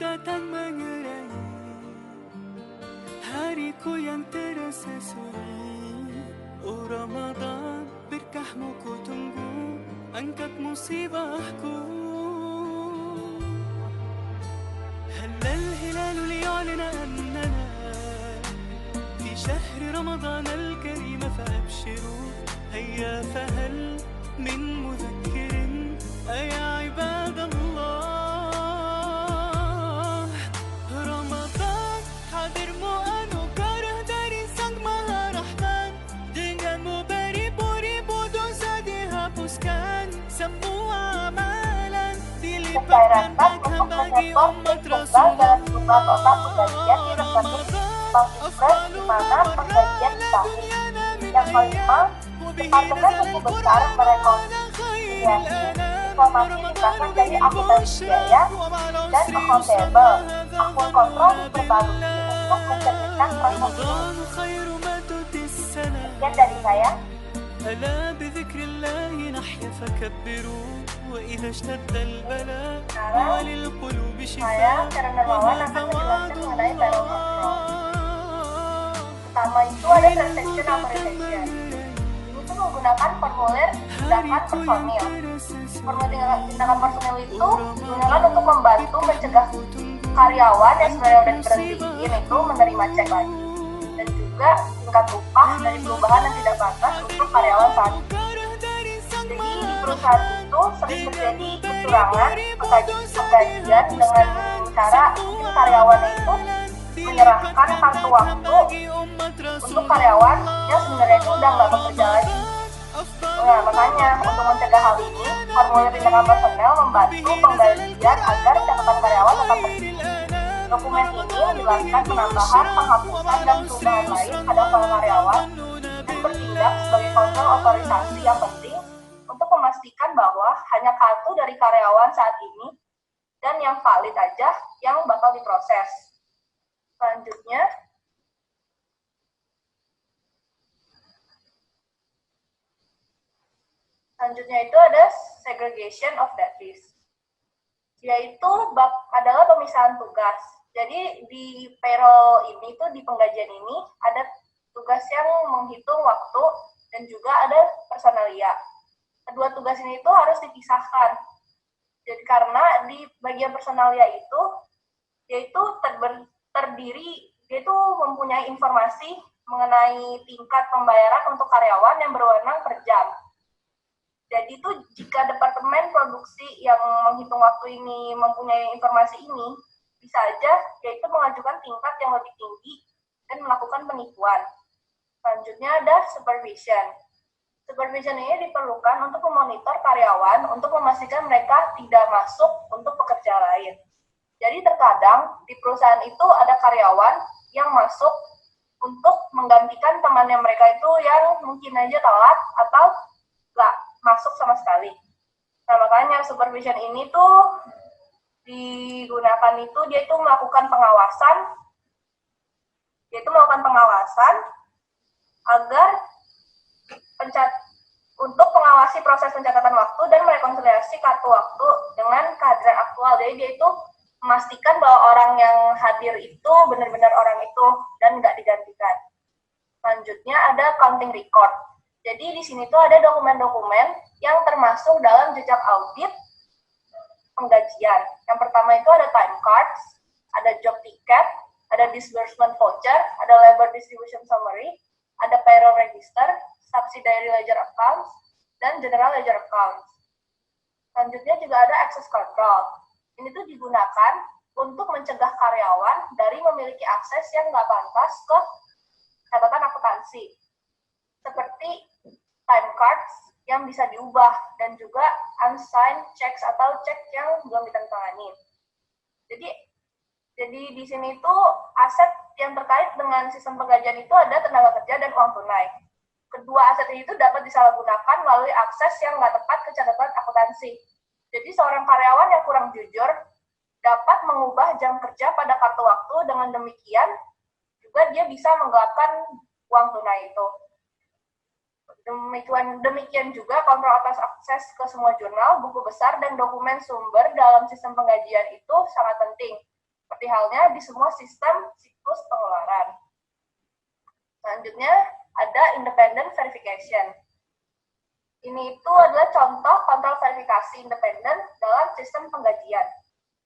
datang mengerai hariku yang terasa sunyi. Oh Ramadan, berkahmu ku tunggu, angkat musibahku. هل الهلال ليعلن أننا في شهر رمضان الكريم فأبشروا هيا فهل من مذكر أيا عباد الله رمضان hadir anugerah dari Sang Maha Rahman, denganmu beribu-ribu dosa dihapuskan, semua amalan dilipatkan pahala bagi umat Rasulullah. Bang di mana penggajian ditarik. Yang kelima, Departemen Buku Besar merekomendasi informasi dikasih dari akuntansi biaya dan accountable. Akun kontrol diperbarui untuk mencerminkan proses. Sekian dari saya. ألا بذكر الله نحيا فكبروا وإذا اشتد البلاء وللقلوب شفاء وما فوات pertama itu ada transaction authorization. Itu menggunakan formulir tindakan personil. Formulir tindakan personil itu digunakan untuk membantu mencegah karyawan yang sebenarnya udah diberhentiin itu menerima cek lagi, dan juga tingkat upah dari perubahan yang tidak pantas untuk karyawan saat itu. Jadi di perusahaan itu sering terjadi kecurangan penggajian dengan cara karyawannya itu menyerahkan kartu waktu untuk karyawan yang sebenarnya itu udah nggak bekerja lagi. Nah, makanya untuk mencegah hal ini, formulir tindakan personel membantu penggajian agar catatan karyawan tetap bersih. Dokumen ini menjelaskan penambahan, penghapusan, dan perubahan lain pada file karyawan dan bertindak sebagai kontrol otorisasi yang penting untuk memastikan bahwa hanya kartu dari karyawan saat ini dan yang valid aja yang bakal diproses. Selanjutnya itu ada segregation of duties, yaitu adalah pemisahan tugas. Jadi di payroll ini tuh, di penggajian ini ada tugas yang menghitung waktu dan juga ada personalia. Kedua tugas ini tuh harus dipisahkan. Jadi karena di bagian personalia itu yaitu yaitu mempunyai informasi mengenai tingkat pembayaran untuk karyawan yang berwenang per jam. Jadi itu jika departemen produksi yang menghitung waktu ini mempunyai informasi ini, bisa aja yaitu mengajukan tingkat yang lebih tinggi dan melakukan penipuan. Selanjutnya ada supervision. Supervision ini diperlukan untuk memonitor karyawan untuk memastikan mereka tidak masuk untuk pekerja lain. Jadi terkadang di perusahaan itu ada karyawan yang masuk untuk menggantikan temannya mereka itu yang mungkin aja telat atau nggak masuk sama sekali. Nah, makanya supervision ini tuh digunakan itu dia itu melakukan pengawasan, agar untuk mengawasi proses pencatatan waktu dan merekonsiliasi kartu waktu dengan kehadiran aktual. Jadi dia itu memastikan bahwa orang yang hadir itu benar-benar orang itu dan nggak digantikan. Selanjutnya ada counting record. Jadi di sini tuh ada dokumen-dokumen yang termasuk dalam jejak audit penggajian. Yang pertama itu ada time cards, ada job ticket, ada disbursement voucher, ada labor distribution summary, ada payroll register, subsidiary ledger accounts, dan general ledger accounts. Selanjutnya juga ada access control. Ini tuh digunakan untuk mencegah karyawan dari memiliki akses yang nggak pantas ke catatan akuntansi, seperti time cards yang bisa diubah dan juga unsigned checks atau cek yang belum ditandatangani. Jadi di sini tuh aset yang terkait dengan sistem penggajian itu ada tenaga kerja dan uang tunai. Kedua aset itu dapat disalahgunakan melalui akses yang nggak tepat ke catatan akuntansi. Jadi seorang karyawan yang kurang jujur dapat mengubah jam kerja pada kartu waktu, dengan demikian juga dia bisa menggelapkan uang tunai itu. Demikian juga kontrol atas akses ke semua jurnal, buku besar, dan dokumen sumber dalam sistem penggajian itu sangat penting. Seperti halnya di semua sistem siklus pengeluaran. Selanjutnya ada independent verification. Ini itu adalah contoh kontrol verifikasi independen dalam sistem penggajian.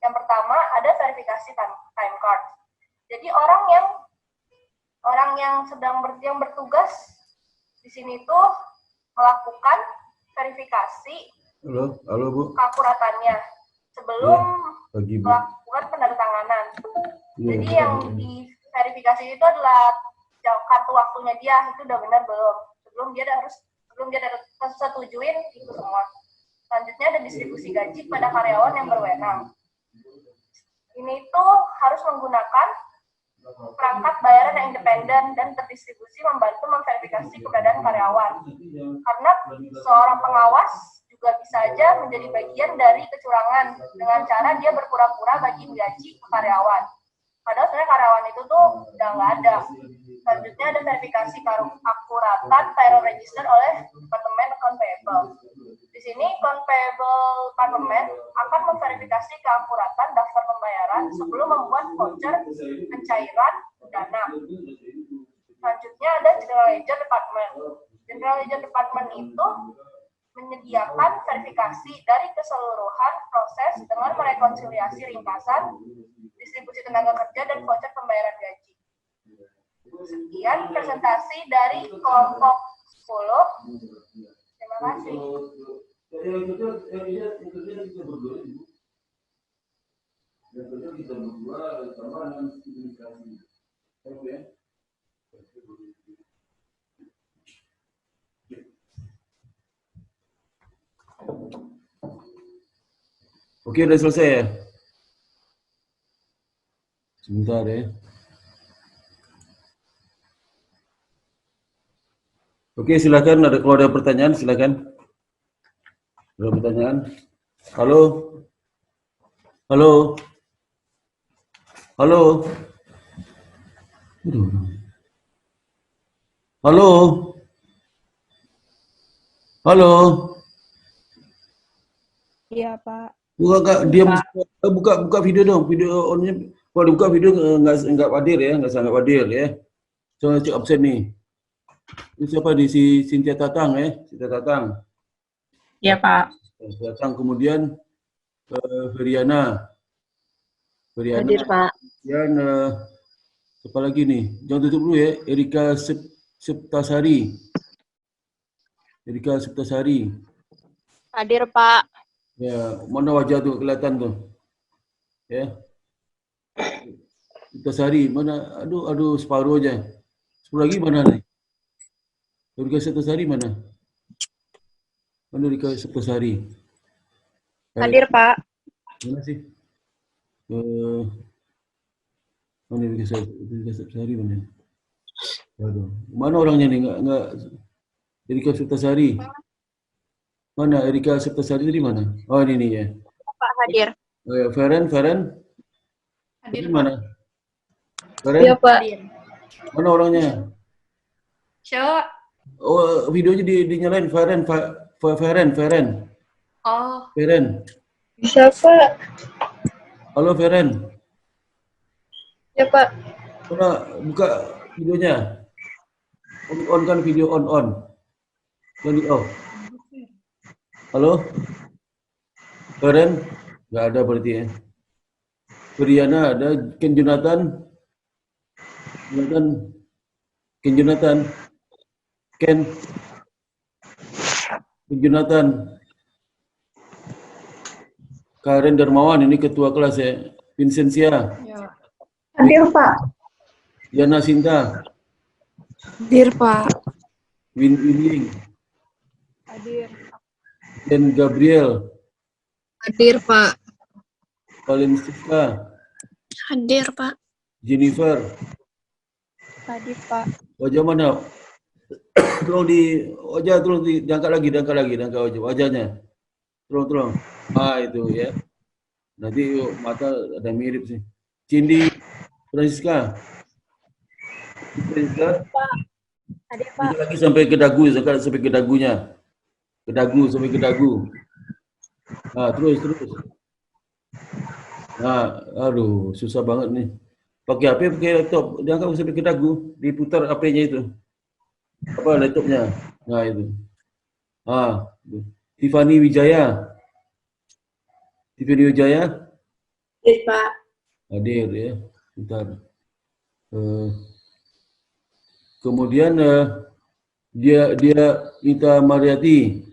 Yang pertama ada verifikasi time card. Jadi orang yang sedang yang bertugas di sini tuh melakukan verifikasi Halo Bu. keakuratannya sebelum melakukan penandatanganan. Jadi Ya. yang diverifikasi itu adalah kartu waktunya dia itu udah benar belum. Sebelum dia setujuin itu semua. Selanjutnya ada distribusi gaji pada karyawan yang berwenang. Ini tuh harus menggunakan perangkat bayaran yang independen dan terdistribusi membantu memverifikasi keberadaan karyawan. Karena seorang pengawas juga bisa aja menjadi bagian dari kecurangan dengan cara dia berpura-pura bagi gaji ke karyawan. Padahal sebenarnya karyawan itu tuh udah nggak ada. Selanjutnya ada verifikasi akuratan payroll register oleh Departemen Account Payable. Di sini Account Payable Department akan memverifikasi keakuratan daftar pembayaran sebelum membuat voucher pencairan dana. Selanjutnya ada General Ledger Department. General Ledger Department itu menyediakan verifikasi dari keseluruhan proses dengan merekonsiliasi ringkasan, distribusi tenaga kerja, dan voucher pembayaran gaji. Sekian presentasi dari kelompok 10. Terima kasih. Oke, udah selesai ya? Sebentar ya. Oke, silakan. Kalau ada pertanyaan, silakan. Ada pertanyaan? Halo? Halo? Halo? Halo? Halo? Iya, Pak. Buka video dong. Video onnya. Kalau dibuka video nggak hadir ya, nggak sangat hadir ya. So, cek absen nih. Ini siapa di si Cynthia Tatang ya? Cynthia Tatang. Iya, Pak. Datang kemudian Feriana. Hadir, Pak. Kemudian siapa lagi nih? Jangan tutup dulu ya. Erika Septasari. Erika Septasari. Hadir, Pak. Ya, mana wajah tuh kelihatan tuh? Ya. Septasari, mana? Aduh, separuh aja. 10 lagi mana nih? Erika Septasari mana? Mana Erika Septasari? Hadir, Pak. Mana sih? Mana Erika Septasari mana? Aduh, mana orangnya nih? Nggak Erika Septasari. Mana Erika Septasari tadi mana? Oh, ini nih ya. Pak hadir. Oh, ya. Feren. Hadir mana? Feren? Iya, Pak. Mana orangnya? Siapa? Oh, videonya dinyalain. Feren. Oh. Feren. Bisa, Pak. Halo, Feren. Ya, Pak. Mana buka videonya? On kan video on. Yang di off. Halo? Feren? Nggak ada berarti ya. Feriana ada. Ken Jonathan. Karen Darmawan, ini ketua kelas ya. Vincentia. Ya. Hadir, Pak. Yana Sinta. Hadir, Pak. Winling. Hadir. Dan Gabriel. Hadir, Pak. Valentika. Hadir, Pak. Jennifer. Hadir, Pak. Wajah mana? Tolong diangkat lagi wajahnya. Tolong. Itu ya. Nanti mata ada mirip sih. Cindy Francisca. Pak. Hadir, Pak. Lagi sampai ke dagu, sampai ke dagunya. Sampai ke dagu. Terus. Nah, aduh, susah banget nih. Pakai HP, pakai laptop, diangkat sampai ke dagu, diputar HP-nya itu. Apa laptopnya? Nah itu. Itu. Tiffany Wijaya. Tiffany Wijaya Hadir, Pak. hadir ya. Bentar. Eh, kemudian dia Mita Mariati.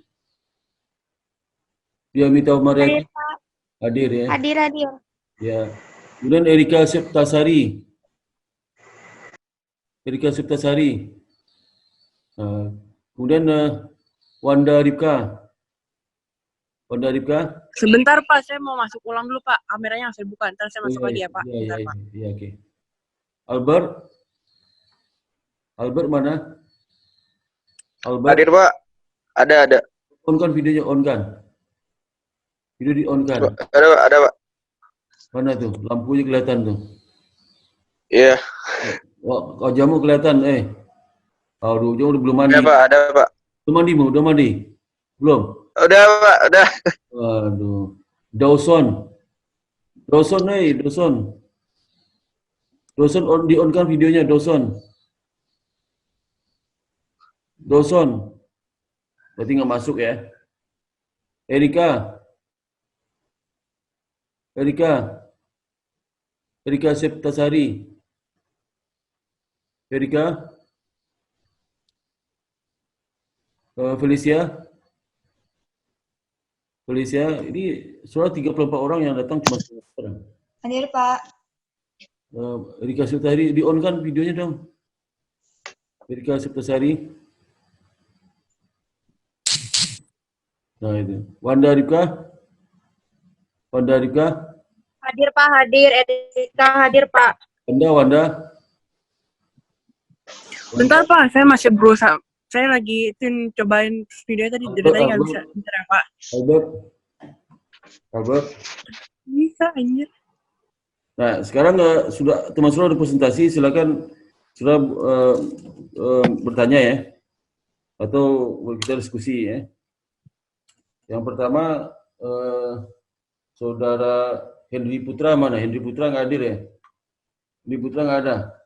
Dia Mita Mariati Hadir, Pak. hadir ya. Hadir, hadir. Ya. Kemudian Erika Septasari. Erika Septasari. Kemudian Wanda Ripka. Wanda Ripka. Sebentar Pak, saya mau masuk ulang dulu Pak. Kameranya saya buka, ntar saya Oh, masuk iya, lagi ya Pak. iya, Bentar iya, Pak. iya, oke. Albert. Albert mana? Albert. Hadir Pak, ada. On kan videonya, on kan? Video di on kan? Ada Pak. Mana tuh? Lampunya kelihatan tuh. Iya. Wah, wajahmu kelihatan, Aduh, jauh belum mandi. Ada Pak, ada Pak. Udah mandi, udah mandi? Belum? Udah Pak, udah. Aduh. Dawson. Dawson, Dawson. Dawson on, di on kan videonya, Dawson. Dawson. Berarti nggak masuk ya. Erika. Erika Septasari. Erika. Felicia. Ini soal 34 orang yang datang cuma 1 orang. Hadir, Pak. Erika Septasari, di on kan videonya dong. Erika Septasari. Nah itu. Wanda Ripka. Hadir, Pak. Hadir. Erika hadir, Pak. Wanda. Bentar Pak, saya masih berusaha. Saya lagi cobain video tadi, dari tadi nggak bisa. Bentar ya Pak. Albert. Bisa anjir. Nah, sekarang sudah teman-teman ada presentasi, silakan sudah bertanya ya, atau kita diskusi ya. Yang pertama, saudara Henry Putra mana? Henry Putra nggak hadir ya? Henry Putra nggak ada.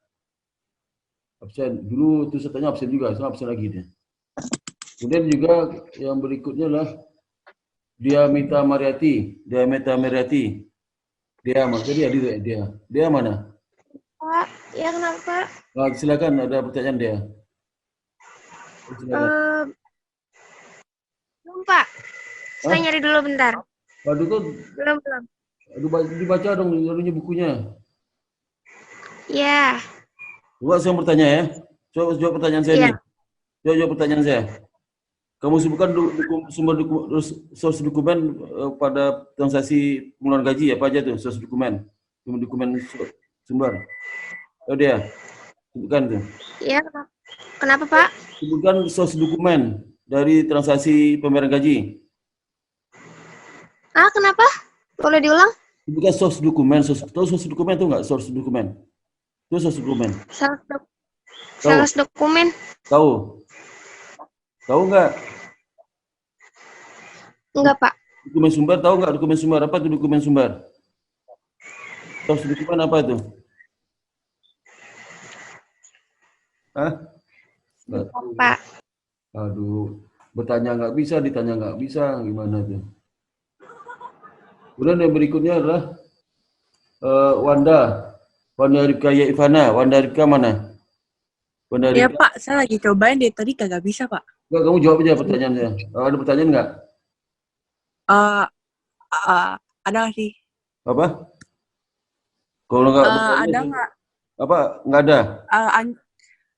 Absen. Dulu itu saya tanya absen juga, sekarang absen lagi dia. Kemudian juga yang berikutnya adalah Mita Mariati. Dia mana? Tadi hadir ya dia. Dia mana? Pak, ya kenapa? Silakan, ada pertanyaan dia. Silakan. Belum, Pak. Saya nyari dulu bentar. Waduh kok, Belum. aduh dibaca dong bukunya. Ya. Coba saya bertanya ya. Coba jawab pertanyaan saya Iya. nih. Coba jawab pertanyaan saya. Kamu sebutkan sumber source dokumen pada transaksi pengeluaran gaji apa aja tuh source dokumen? Dokumen sumber. Oh dia. Sebutkan tuh. Iya, kenapa, Pak? Sebutkan source dokumen dari transaksi pembayaran gaji. Kenapa? Boleh diulang? Sebutkan source dokumen. Tahu source dokumen tuh nggak? Source dokumen. Itu source dokumen. Sales dokumen. Tahu? Tahu nggak? Enggak, Pak. Dokumen sumber, tahu nggak dokumen sumber? Apa itu dokumen sumber? Source dokumen apa itu? Nggak tahu. Pak. Aduh, bertanya nggak bisa, ditanya nggak bisa, gimana tuh? Kemudian yang berikutnya adalah Wanda Ripka Ivana. Wanda Ripka mana? Ya Pak, saya lagi cobain dari tadi kagak bisa Pak. Enggak, kamu jawab aja pertanyaannya. Ada pertanyaan nggak? Ada sih. Apa? Kalau nggak ada nggak? Apa? Nggak ada?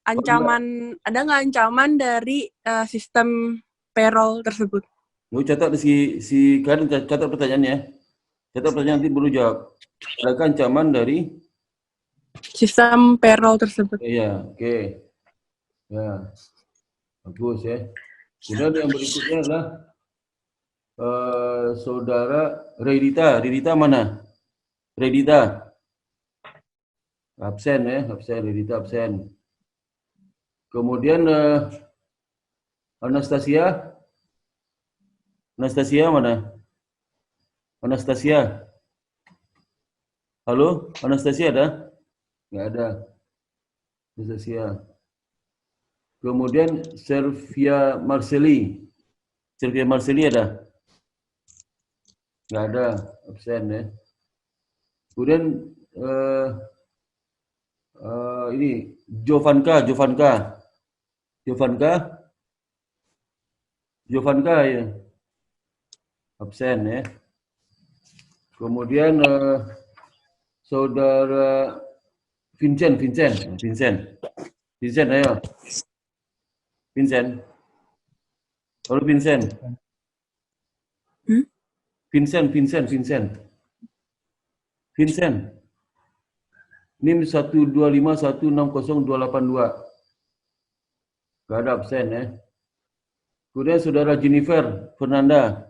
Ada nggak ancaman dari sistem payroll tersebut? Lu catat si Karin, catat pertanyaannya. Catat pertanyaan nanti baru jawab. Adakah ancaman dari sistem payroll tersebut? Iya, oke. Ya, bagus ya. Kemudian yang berikutnya adalah saudara Redita. Redita mana? Redita. Absen ya, Redita absen. Kemudian Anastasia. Anastasia mana? Anastasia. Halo, Anastasia ada? Nggak ada. Anastasia. Kemudian Servia Marcelli. Servia Marcelli ada? Nggak ada, absen ya. Kemudian ini Jovanka ya, absen ya. Kemudian saudara Vincent, ayo. Vincent. Halo Vincent. Vincent. NIM 125160282. Gak ada absen ya. Kemudian saudara Jennifer Fernanda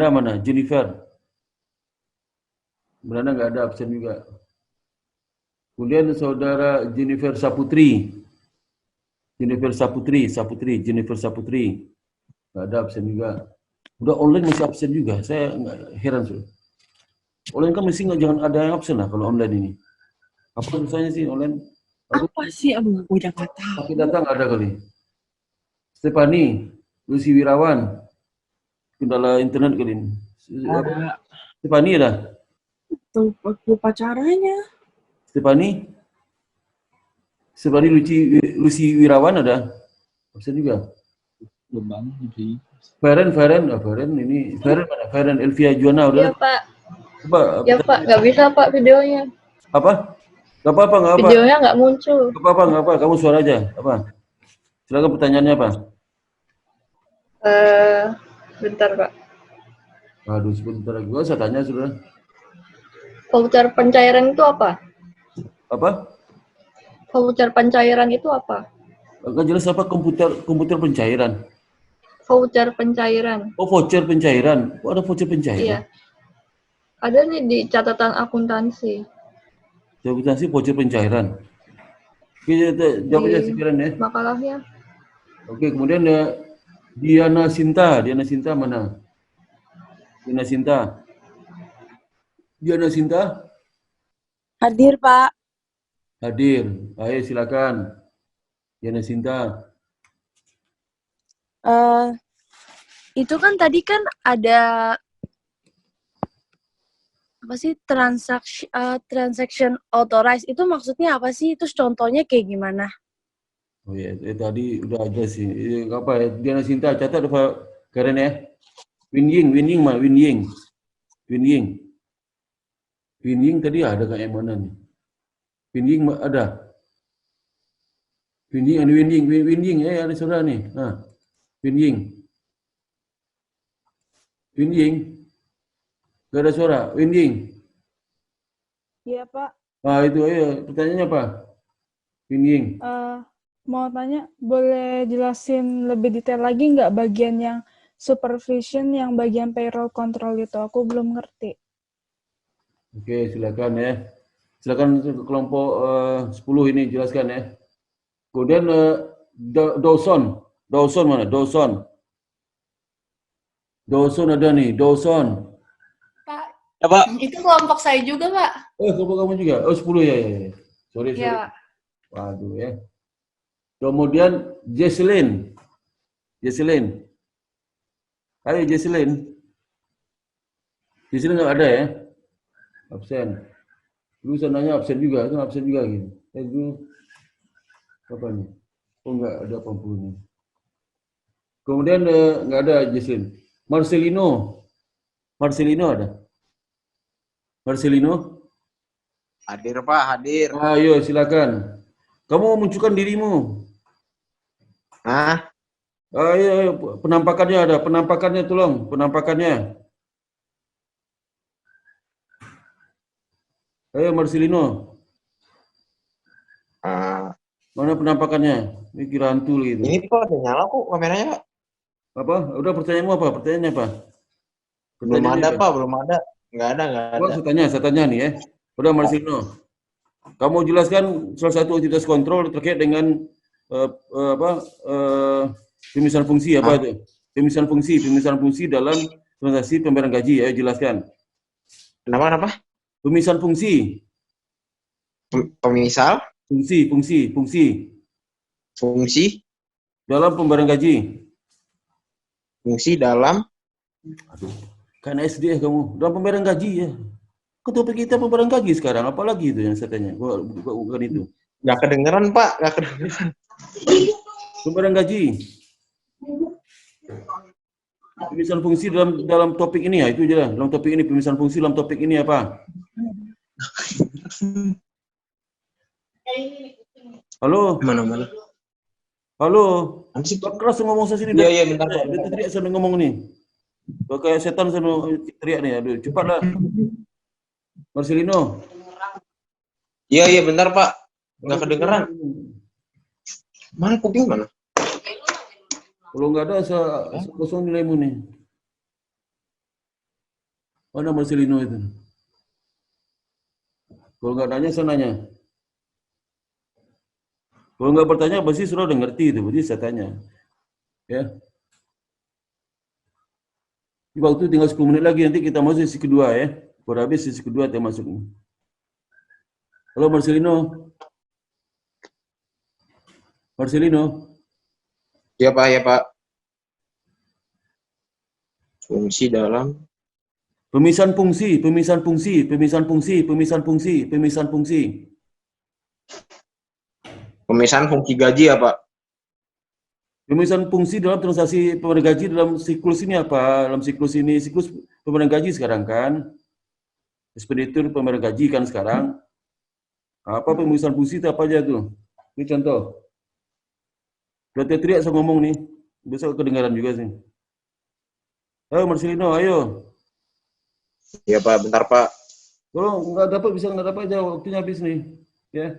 mana? Jennifer nggak ada, absen juga. Kemudian saudara Jennifer Saputri, nggak ada, absen juga. Udah online masih absen juga, saya nggak heran sih. Online kan mesti jangan ada yang absen lah kalau online ini. Apa susahnya sih online? Apa sih? Aduh, udah nggak tahu. Tapi datang nggak ada kali. Stefani, Lucy Wirawan, kendala internet kali ini. Stefani ada? Lupa caranya. Stefani Lucy Wirawan ada? Absen juga. Lembang di Feren ini. Feren mana? Feren Elvia Juana udah? Iya Pak. Coba. Ya Pak, nggak bisa Pak videonya. Apa? Gak apa-apa. Videonya nggak muncul. Gak apa-apa. Kamu suara aja. Apa? Silakan pertanyaannya apa? Bentar Pak. Aduh, sebentar lagi. Saya tanya sudah. Voucher pencairan itu apa? Apa? Voucher pencairan itu apa? Gak jelas apa komputer pencairan. Voucher pencairan. Oh, voucher pencairan. Oh, ada voucher pencairan. Iya. Ada nih di catatan akuntansi. Akuntansi voucher pencairan. Oke, jawab aja sekalian ya. Makalahnya. Oke, kemudian Diana Sinta mana? Diana Sinta? Hadir, Pak. Hadir. Ayo silakan. Diana Sinta. Itu kan tadi kan ada apa sih transaction authorized, itu maksudnya apa sih? Itu contohnya kayak gimana? Oh ya, tadi udah ada sih. Apa ya? Diana Sinta catat apa keren ya? Winying tadi ada kayak mana nih? Winying ada. Winying ada saudara nih. Nah, Winying. Gak ada suara. Winying. Iya Pak. Itu ayo. Pertanyaannya apa? Winying. Mau tanya, boleh jelasin lebih detail lagi nggak bagian yang supervision, yang bagian payroll control itu? Aku belum ngerti. Oke, silakan ya. Silakan kelompok 10 ini jelaskan ya. Kemudian Dawson mana? Dawson ada nih, Dawson. Pak, Ya, Pak. itu kelompok saya juga Pak. Oh, kelompok kamu juga? Oh, 10 ya. Sorry. Iya. Waduh ya. Kemudian Jesselyn. Ayo Jesselyn nggak ada ya? Absen. Dulu saya nanya absen juga gitu. Dulu apa nih? Oh nggak ada 80 nih. Kemudian nggak ada Jesselyn. Marcelino ada? Marcelino? Hadir Pak, hadir. Ayo silakan. Kamu munculkan dirimu. Hah? Ayo, penampakannya ada. Tolong. Penampakannya. Ayo Marcelino. Mana penampakannya? Ini kira hantu gitu. Ini Pak, udah nyala kok kameranya Pak. Apa? Udah pertanyaanmu apa? Pertanyaannya apa? Belum ada Pak, belum ada. Nggak ada. Oh, saya tanya nih ya. Udah Marcelino. Kamu jelaskan salah satu entitas kontrol terkait dengan pemisahan fungsi apa itu? Pemisahan fungsi dalam transaksi pembayaran gaji. Ayo jelaskan. Kenapa? Pemisahan fungsi. Pemisah Fungsi dalam pembayaran gaji. fungsi dalam Aduh, kan SD kamu. Dalam pembayaran gaji ya. Ketua kita pembayaran gaji sekarang. Apalagi itu yang saya tanya. Bukan itu. nggak kedengeran Pak, nggak kedengeran. Pembayaran gaji. Pemisahan fungsi dalam topik ini ya, itu aja lah. Dalam topik ini, pemisahan fungsi dalam topik ini apa? Halo? Mana? Halo? Apa sih? Keras ngomong saya sini. Iya, bentar. Dia teriak sambil ngomong nih. Kayak setan sambil teriak nih. Aduh, cepatlah. Marcelino. Iya, bentar Pak. Nggak kedengeran. Mana kuping mana? Kalau nggak ada, saya kosong nilaimu nih. Mana Marcelino itu? Kalau nggak nanya, saya nanya. Kalau nggak bertanya, pasti sudah udah ngerti itu. Berarti saya tanya. Ya. Di waktu tinggal 10 menit lagi, nanti kita masuk sesi kedua ya. Baru habis sesi kedua kita masuk. Halo Marcelino. Marcelino. Iya Pak. Fungsi dalam Pemisahan fungsi. pemisahan fungsi gaji ya Pak. Pemisahan fungsi dalam transaksi pemberian gaji dalam siklus ini apa? Dalam siklus ini, siklus pemberian gaji sekarang kan? Ekspeditur pemberian gaji kan sekarang. Apa pemisahan fungsi itu apa aja tuh? Ini contoh. Udah teriak saya ngomong nih. Besok kedengaran juga sih. Ayo Marcelino, ayo. Iya Pak, bentar Pak. Kalau nggak dapat aja, waktunya habis nih. Ya.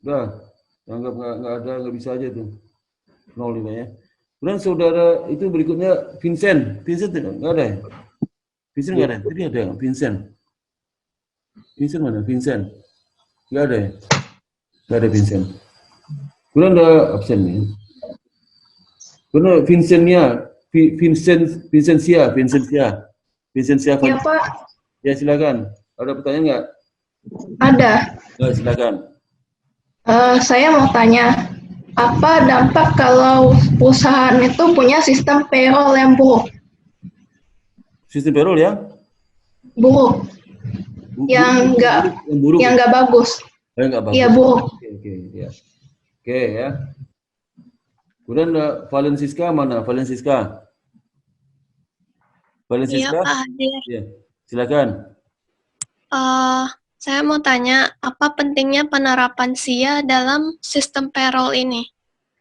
Udah. Anggap nggak ada, nggak bisa aja tuh. 05 ya. Kemudian saudara itu berikutnya Vincent. Vincent nggak ada ya? Vincent nggak ada? Tadi ada Vincent. Vincent mana? Vincent. Nggak ada ya? Nggak ada Vincent. Kemudian ada absen nih. Kemudian Vincentia. Ya Pak, Ya silakan. Ada pertanyaan nggak? ada. Nggak, silakan. Saya mau tanya, apa dampak kalau perusahaan itu punya sistem payroll yang buruk? Sistem payroll ya? Buruk, yang buruk. yang nggak bagus. Nggak bagus. Iya buruk. Oke, ya. Oke ya. Kemudian Valensiska mana? Valensiska. Iya, Pak Hadir. Ya, silakan. Saya mau tanya, apa pentingnya penerapan SIA dalam sistem payroll ini?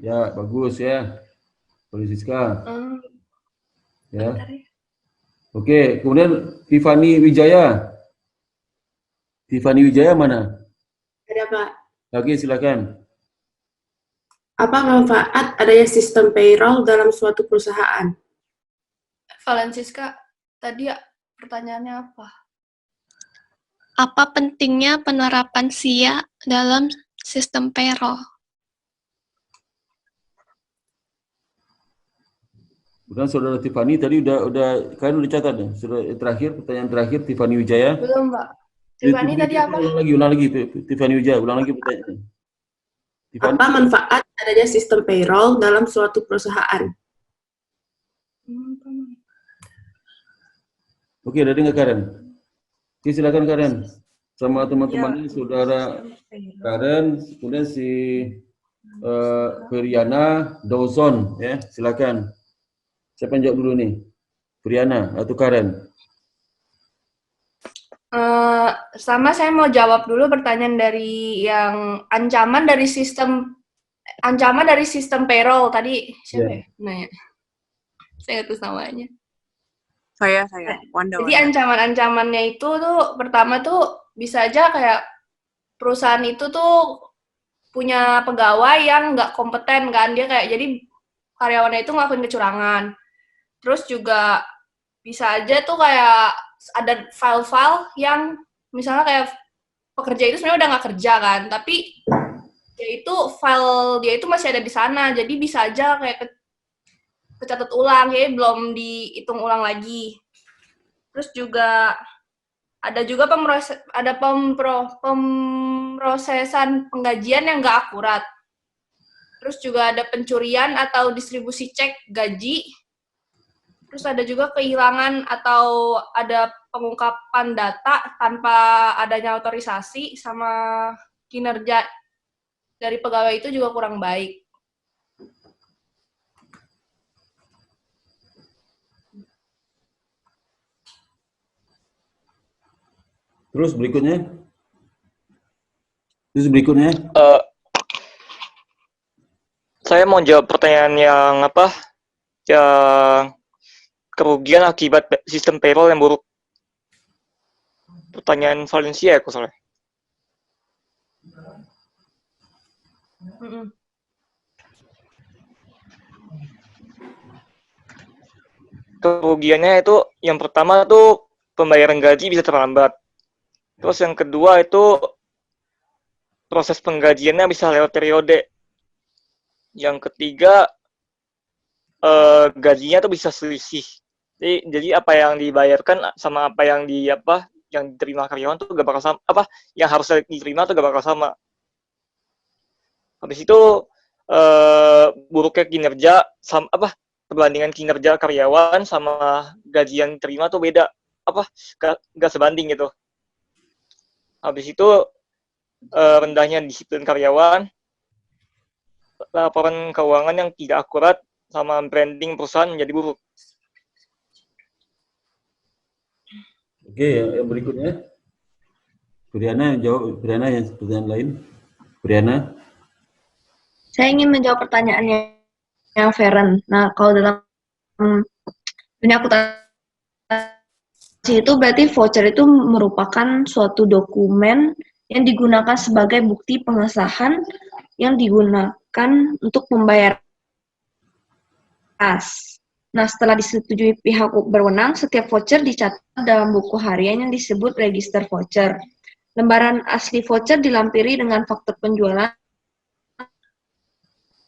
Ya, bagus ya. Valensiska. Ya. Oke, kemudian Tiffany Wijaya. Tiffany Wijaya mana? Ada Pak. Oke, silakan. Apa manfaat adanya sistem payroll dalam suatu perusahaan? Valensiska, tadi pertanyaannya apa? Apa pentingnya penerapan SIA dalam sistem payroll? Kemudian saudara Tiffany tadi udah kalian udah catat ya? Sudah pertanyaan terakhir Tiffany Wijaya. Belum, Pak. Tiffany tadi apa? Ulang lagi Tiffany Wijaya, ulang lagi pertanyaannya. Apa manfaat adanya sistem payroll dalam suatu perusahaan? Oke, udah dengar Karen? Oke, silakan Karen. Sama teman-temannya saudara Karen, kemudian si Feriana Dawson ya, silakan. Siapa yang jawab dulu nih? Feriana atau Karen? Sama saya mau jawab dulu pertanyaan dari yang ancaman dari sistem payroll tadi siapa ya? Nanya. Saya nggak tahu namanya. Saya Wanda. Jadi ancaman-ancamannya itu tuh pertama tuh bisa aja kayak perusahaan itu tuh punya pegawai yang nggak kompeten kan, dia kayak jadi karyawannya itu ngelakuin kecurangan. Terus juga bisa aja tuh kayak ada file-file yang misalnya kayak pekerja itu sebenarnya udah nggak kerja kan, tapi ya itu file dia itu masih ada di sana, jadi bisa aja kayak kecatat ulang, ya belum dihitung ulang lagi. Terus juga ada juga pemrosesan penggajian yang nggak akurat. Terus juga ada pencurian atau distribusi cek gaji. Terus ada juga kehilangan atau ada pengungkapan data tanpa adanya otorisasi, sama kinerja dari pegawai itu juga kurang baik. Terus berikutnya? Saya mau jawab pertanyaan yang apa? Yang kerugian akibat sistem payroll yang buruk. Pertanyaan Valencia ya, soalnya. Kerugiannya itu yang pertama tuh pembayaran gaji bisa terlambat. Terus yang kedua itu proses penggajiannya bisa lewat periode. Yang ketiga gajinya tuh bisa selisih. Jadi apa yang dibayarkan sama apa yang diterima karyawan tuh gak bakal sama, yang harus diterima tuh gak bakal sama. Habis itu buruknya kinerja perbandingan kinerja karyawan sama gaji yang diterima tuh beda, gak sebanding gitu. Habis itu rendahnya disiplin karyawan, laporan keuangan yang tidak akurat, sama branding perusahaan menjadi buruk. Oke, yang berikutnya. Briana jawab, Briana yang pertanyaan lain. Briana. Saya ingin menjawab pertanyaannya yang Feren. Nah, kalau dalam dunia akuntansi itu berarti voucher itu merupakan suatu dokumen yang digunakan sebagai bukti pengesahan yang digunakan untuk membayar kas. Nah, setelah disetujui pihak berwenang, setiap voucher dicatat dalam buku harian yang disebut register voucher. Lembaran asli voucher dilampiri dengan faktur penjualan,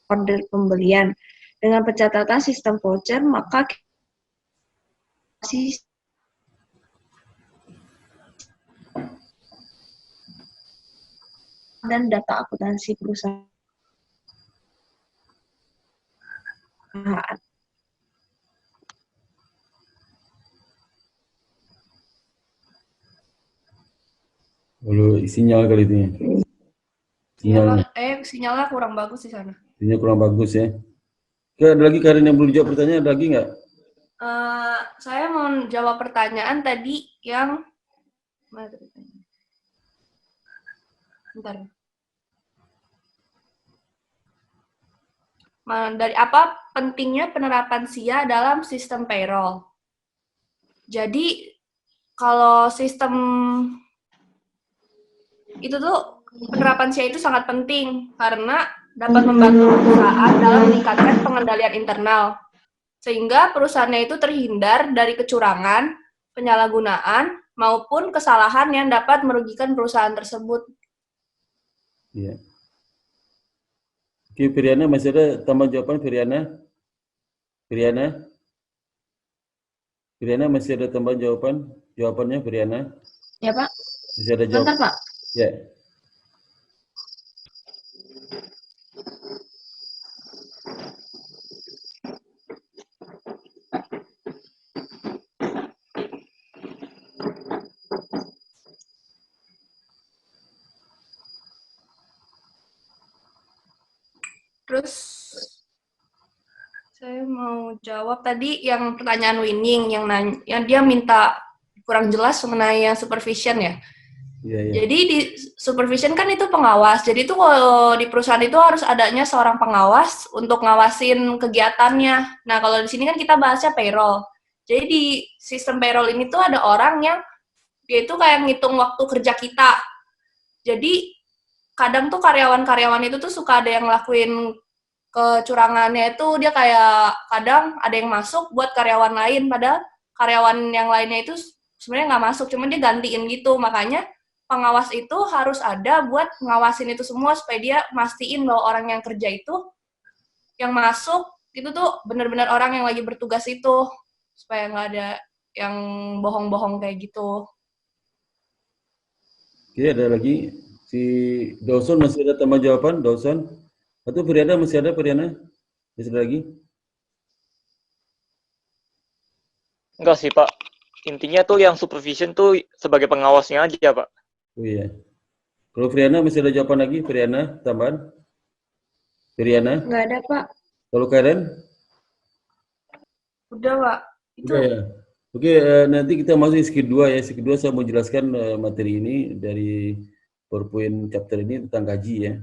order pembelian. Dengan pencatatan sistem voucher, maka dan data akuntansi perusahaan. Lalu sinyal kali ini. Sinyalnya kurang bagus di sana. Sinyal kurang bagus ya. Ada lagi Karin yang belum jawab pertanyaan, ada lagi nggak? Saya mau jawab pertanyaan tadi yang dari apa pentingnya penerapan SIA dalam sistem payroll. Jadi kalau sistem itu tuh penerapan SIA itu sangat penting karena dapat membantu perusahaan dalam meningkatkan pengendalian internal, sehingga perusahaannya itu terhindar dari kecurangan, penyalahgunaan, maupun kesalahan yang dapat merugikan perusahaan tersebut. Iya. Oke, Firiana, masih ada tambah jawaban, Firiana? Firiana, masih ada tambah jawabannya, Firiana? Ya, Pak. Masih ada jawaban? Bentar, Pak. Ya. Terus saya mau jawab tadi yang pertanyaan Winning yang dia minta kurang jelas mengenai yang supervision ya. Iya. Jadi di supervision kan itu pengawas. Jadi itu kalau di perusahaan itu harus adanya seorang pengawas untuk ngawasin kegiatannya. Nah, kalau di sini kan kita bahasnya payroll. Jadi di sistem payroll ini tuh ada orang yang dia itu kayak ngitung waktu kerja kita. Jadi kadang tuh karyawan-karyawan itu tuh suka ada yang ngelakuin kecurangannya itu, dia kayak kadang ada yang masuk buat karyawan lain, padahal karyawan yang lainnya itu sebenarnya nggak masuk, cuma dia gantiin gitu. Makanya pengawas itu harus ada buat ngawasin itu semua supaya dia mastiin bahwa orang yang kerja itu, yang masuk itu tuh benar-benar orang yang lagi bertugas itu, supaya nggak ada yang bohong-bohong kayak gitu. Oke, ada lagi. Si Dawson masih ada tambah jawaban, Dawson? Atau Priyana masih ada, Priyana? Masih ada lagi? Enggak sih, Pak. Intinya tuh yang supervision tuh sebagai pengawasnya aja, Pak. Oh iya. Kalau Priyana masih ada jawaban lagi, Priyana, tambahan? Priyana? Nggak ada, Pak. Kalau Karen? Udah, Pak. Itu Udah ya. Oke, nanti kita masuk ski 2 ya. Ski 2 saya mau jelaskan materi ini dari PowerPoint chapter ini tentang gaji ya.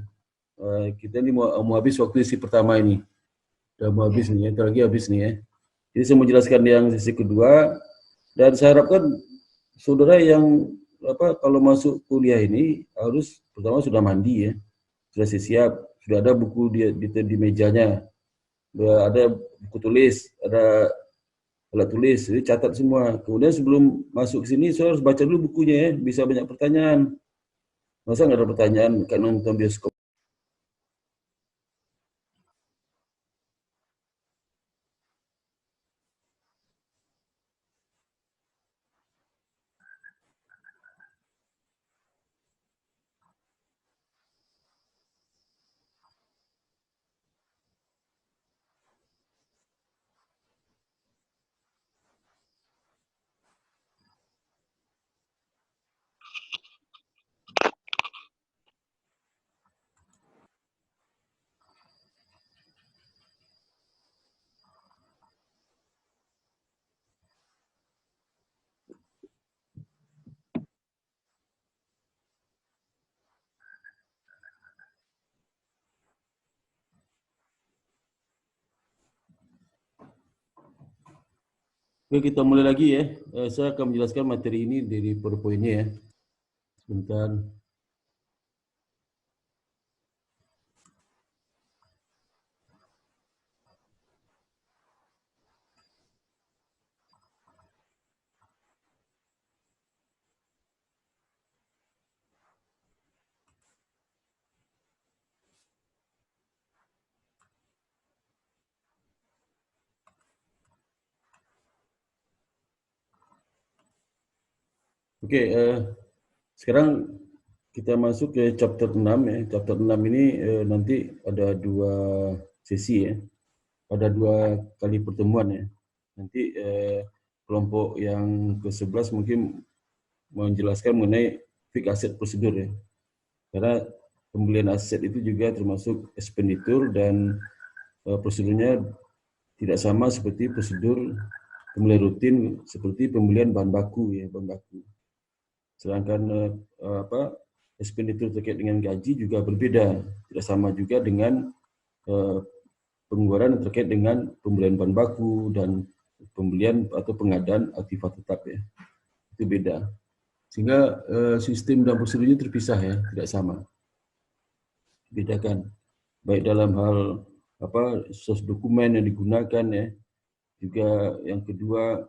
Kita ini mau habis waktu sesi pertama ini. Udah mau habis nih ya, ntar lagi habis nih ya. Jadi saya mau jelaskan yang sesi kedua. Dan saya harapkan saudara yang kalau masuk kuliah ini harus pertama sudah mandi ya. Sudah siap, sudah ada buku di mejanya. Sudah ada buku tulis, ada alat tulis, jadi catat semua. Kemudian sebelum masuk ke sini, saya harus baca dulu bukunya ya, bisa banyak pertanyaan. Masa nggak ada pertanyaan kayak nonton bioskop? Oke, kita mulai lagi ya. Saya akan menjelaskan materi ini dari PowerPoint-nya ya. Sebentar. Oke, sekarang kita masuk ke chapter 6 ya. Chapter 6 ini nanti ada 2 sesi ya. Ada 2 kali pertemuan ya. Nanti kelompok yang ke-11 mungkin menjelaskan mengenai fixed asset prosedur ya. Karena pembelian aset itu juga termasuk expenditure dan prosedurnya tidak sama seperti prosedur pembelian rutin seperti pembelian bahan baku ya, bahan baku. Sedangkan expenditure terkait dengan gaji juga berbeda, tidak sama juga dengan pengeluaran terkait dengan pembelian bahan baku dan pembelian atau pengadaan aktiva tetap ya, itu beda. Sehingga sistem dan prosedurnya terpisah ya, tidak sama. Bedakan, baik dalam hal source dokumen yang digunakan ya, juga yang kedua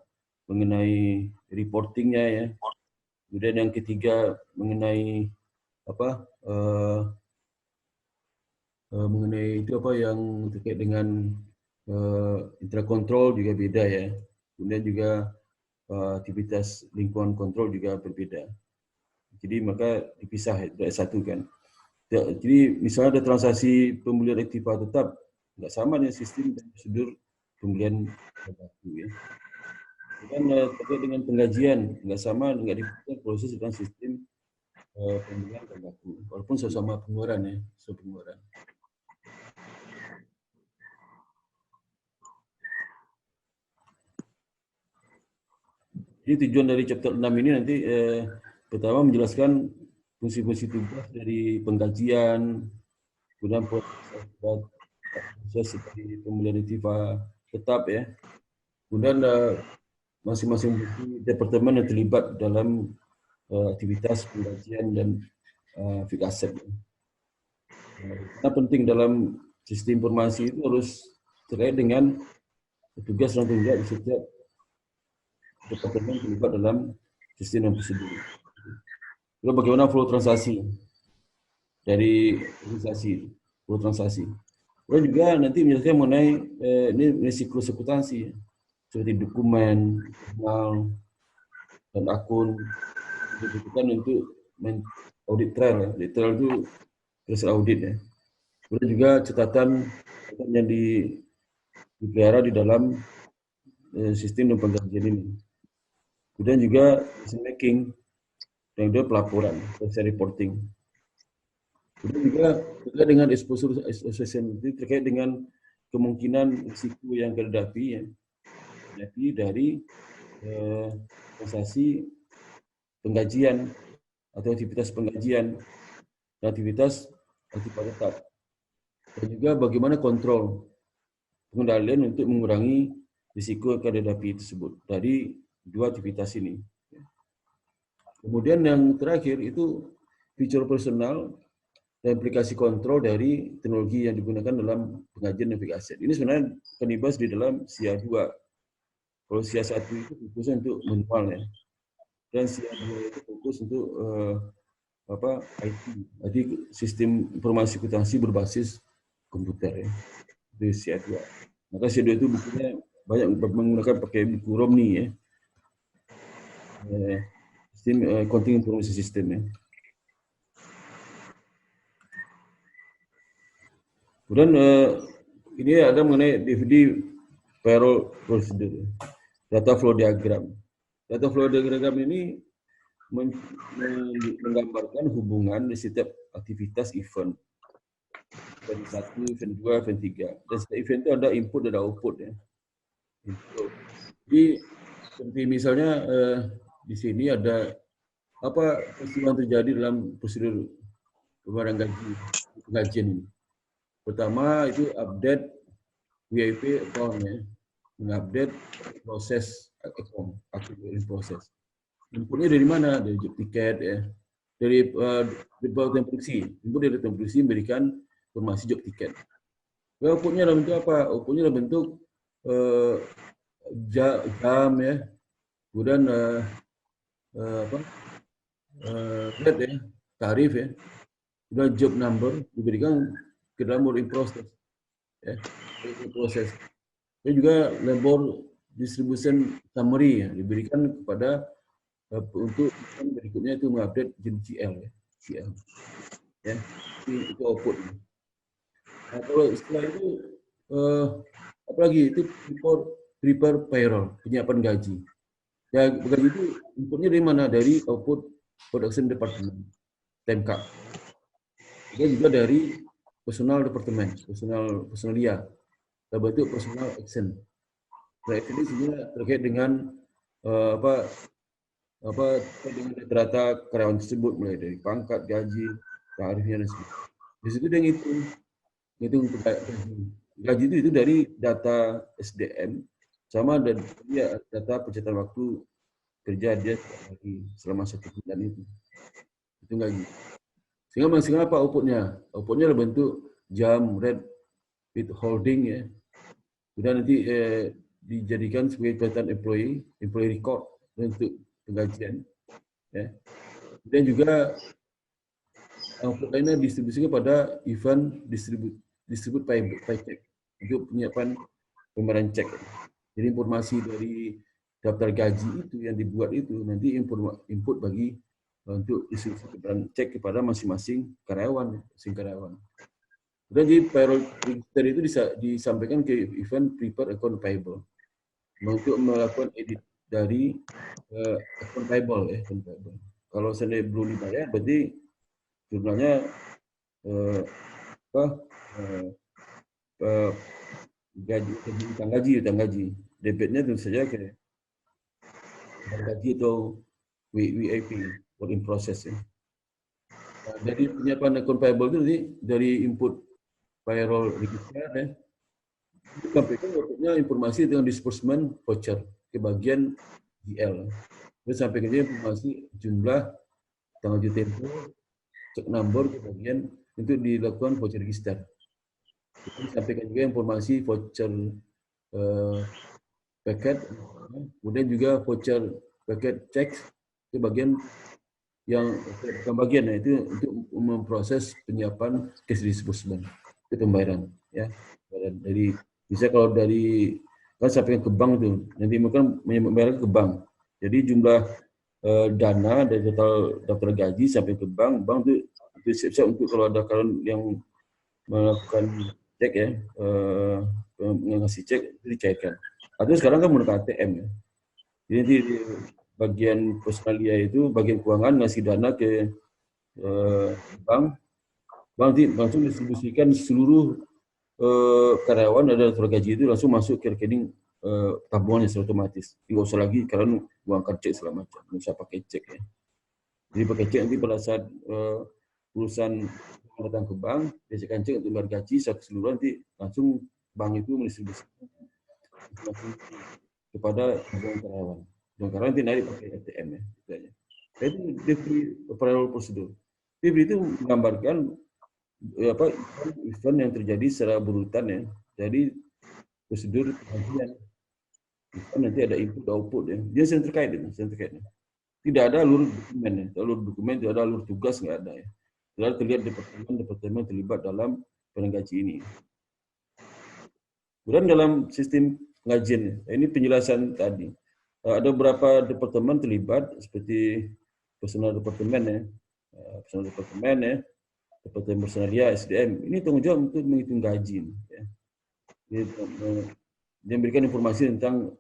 mengenai reportingnya ya. Kemudian yang ketiga mengenai mengenai itu yang terkait dengan intrakontrol juga beda ya. Kemudian juga aktivitas lingkungan kontrol juga berbeda. Jadi maka dipisah tidak satu kan. Jadi misalnya ada transaksi pembelian aktiva tetap nggak sama dengan sistem dan prosedur pembelian baku ya. Dan terkait dengan penggajian nggak sama, nggak dibutuhkan proses dengan sistem pembelian bahan baku, walaupun sama pengeluaran ya, pengeluaran. Jadi tujuan dari chapter 6 ini nanti pertama menjelaskan fungsi-fungsi tugas dari penggajian, kemudian proses seperti pembelian aktiva tetap ya, kemudian masing-masing departemen yang terlibat dalam aktivitas penggajian dan fixed asset. Karena penting dalam sistem informasi itu harus terkait dengan tugas dan tanggung jawab setiap departemen terlibat dalam sistem dan prosedur. Lalu bagaimana flow transaksi dari organisasi, flow transaksi. Lalu juga nanti menjelaskan mengenai ini siklus akuntansi. Seperti dokumen, jurnal, dan akun dibutuhkan untuk audit trail. Ya. Audit trail itu proses audit ya. Kemudian juga catatan yang dipelihara di dalam sistem dan pengkajian ini. Kemudian juga decision making dan juga pelaporan, proses reporting. Kemudian juga terkait dengan exposure assessment itu terkait dengan kemungkinan risiko yang dihadapi ya, dari transaksi penggajian atau aktivitas penggajian, aktivitas tetap. Dan juga bagaimana kontrol pengendalian untuk mengurangi risiko yang akan dihadapi tersebut dari dua aktivitas ini. Kemudian yang terakhir itu feature operasional dan aplikasi kontrol dari teknologi yang digunakan dalam pengajian dan aset. Ini sebenarnya akan dibahas di dalam SIA 2. Kalau SIA 1 itu fokusnya untuk manual ya. Dan SIA 2 itu fokus untuk IT. Jadi sistem informasi akuntansi berbasis komputer ya. Itu SIA 2. Maka SIA 2 itu bukunya banyak menggunakan pakai buku Romni ya. Sistem accounting information system ya. Kemudian ini ada mengenai DVD payroll procedure, data flow diagram. Data flow diagram ini menggambarkan hubungan di setiap aktivitas event. Event 1, event 2, event 3. Dan setiap event itu ada input dan output ya. Jadi seperti misalnya di sini ada apa peristiwa yang terjadi dalam prosedur pembayaran gajian ini. Pertama itu update VIP account ya, mengupdate proses account, aktifasi proses. Inputnya dari mana? Dari job ticket ya, dari departemen produksi. Input dari departemen produksi memberikan informasi job ticket. Outputnya dalam bentuk apa? Outputnya dalam bentuk jam ya, kemudian rate ya, tarif ya, kemudian job number diberikan ke dalam work in process, ya, proses. Dan juga labor distribution summary ya, diberikan kepada untuk berikutnya itu mengupdate GL ya, GL, ya, itu output. Nah, kalau setelah itu apalagi itu prepare payroll, penyiapan gaji. Ya, gaji itu inputnya dari mana? Dari output production department, TMK. Dan juga dari personal departemen, personalia, dalam bentuk personal action. Nah, ini sebenarnya terkait dengan dengan data karyawan tersebut mulai dari pangkat, gaji, tarifnya dan sebagainya. Di situ dia ngitung gaji itu dari data SDM sama dan dia data pencatatan waktu kerja dia selama 1 bulan itu gaji. Sehingga apa outputnya? Outputnya dalam bentuk jam, rate, with holding ya. Kemudian nanti dijadikan sebagai catatan employee record untuk penggajian. Ya. Kemudian juga output lainnya distribusikan pada event distribute paycheck untuk penyiapan pembayaran cek. Jadi informasi dari daftar gaji itu yang dibuat itu nanti input bagi untuk distribusi cek kepada masing-masing karyawan. Kemudian di payroll register itu disampaikan ke event prepare account payable untuk melakukan edit dari account payable ya. Kalau seandainya belum dibayar berarti jumlahnya utang gaji. Debitnya tentu saja ke gaji atau WIP, work in process ya. Nah, dari penyiapan account payable itu dari input payroll register ya, disampaikan waktunya informasi dengan disbursement voucher ke bagian GL. Terus sampaikan juga informasi jumlah tanggal jatuh tempo, cek number ke bagian untuk dilakukan voucher register. Sampaikan juga informasi voucher paket, kemudian juga voucher paket cek ke bagian yang bukan bagian itu untuk memproses penyiapan cash disbursement ke pembayaran ya. Dari bisa kalau dari kan sampaikan ke bank itu nanti mungkin membayar ke bank. Jadi jumlah dana dari total daftar gaji sampai ke bank itu siap-siap untuk kalau ada kalian yang melakukan cek ya, ngasih cek itu dicairkan. Atau sekarang kan menggunakan ATM ya. Jadi di bagian personalia itu, bagian keuangan ngasih dana ke bank nanti langsung distribusikan seluruh karyawan ada daftar gaji itu langsung masuk ke rekening tabungan yang secara otomatis. Tidak usah lagi kalian uangkan cek segala macam, nggak usah pakai cek ya. Jadi pakai cek nanti pada saat perusahaan datang ke bank, biasakan cek untuk bayar gaji secara keseluruhan, nanti langsung bank itu mendistribusikan kepada karyawan. Dan karyawan nanti naik pakai ATM ya. Itu diberi parallel prosedur. Diberi itu menggambarkan event yang terjadi secara berurutan ya. Jadi prosedur pengajian. Nanti ada input output ya. Dia yang terkait itu, Tidak ada alur dokumen ya. Alur dokumen tidak ada, alur tugas nggak ada ya. Tidak terlihat departemen terlibat dalam pengaji ini. Kemudian dalam sistem pengajian, ini penjelasan tadi. Ada beberapa departemen terlibat seperti personal departemen ya, departemen personalia, SDM. Ini tanggung jawab untuk menghitung gaji. Ya. Dia memberikan informasi tentang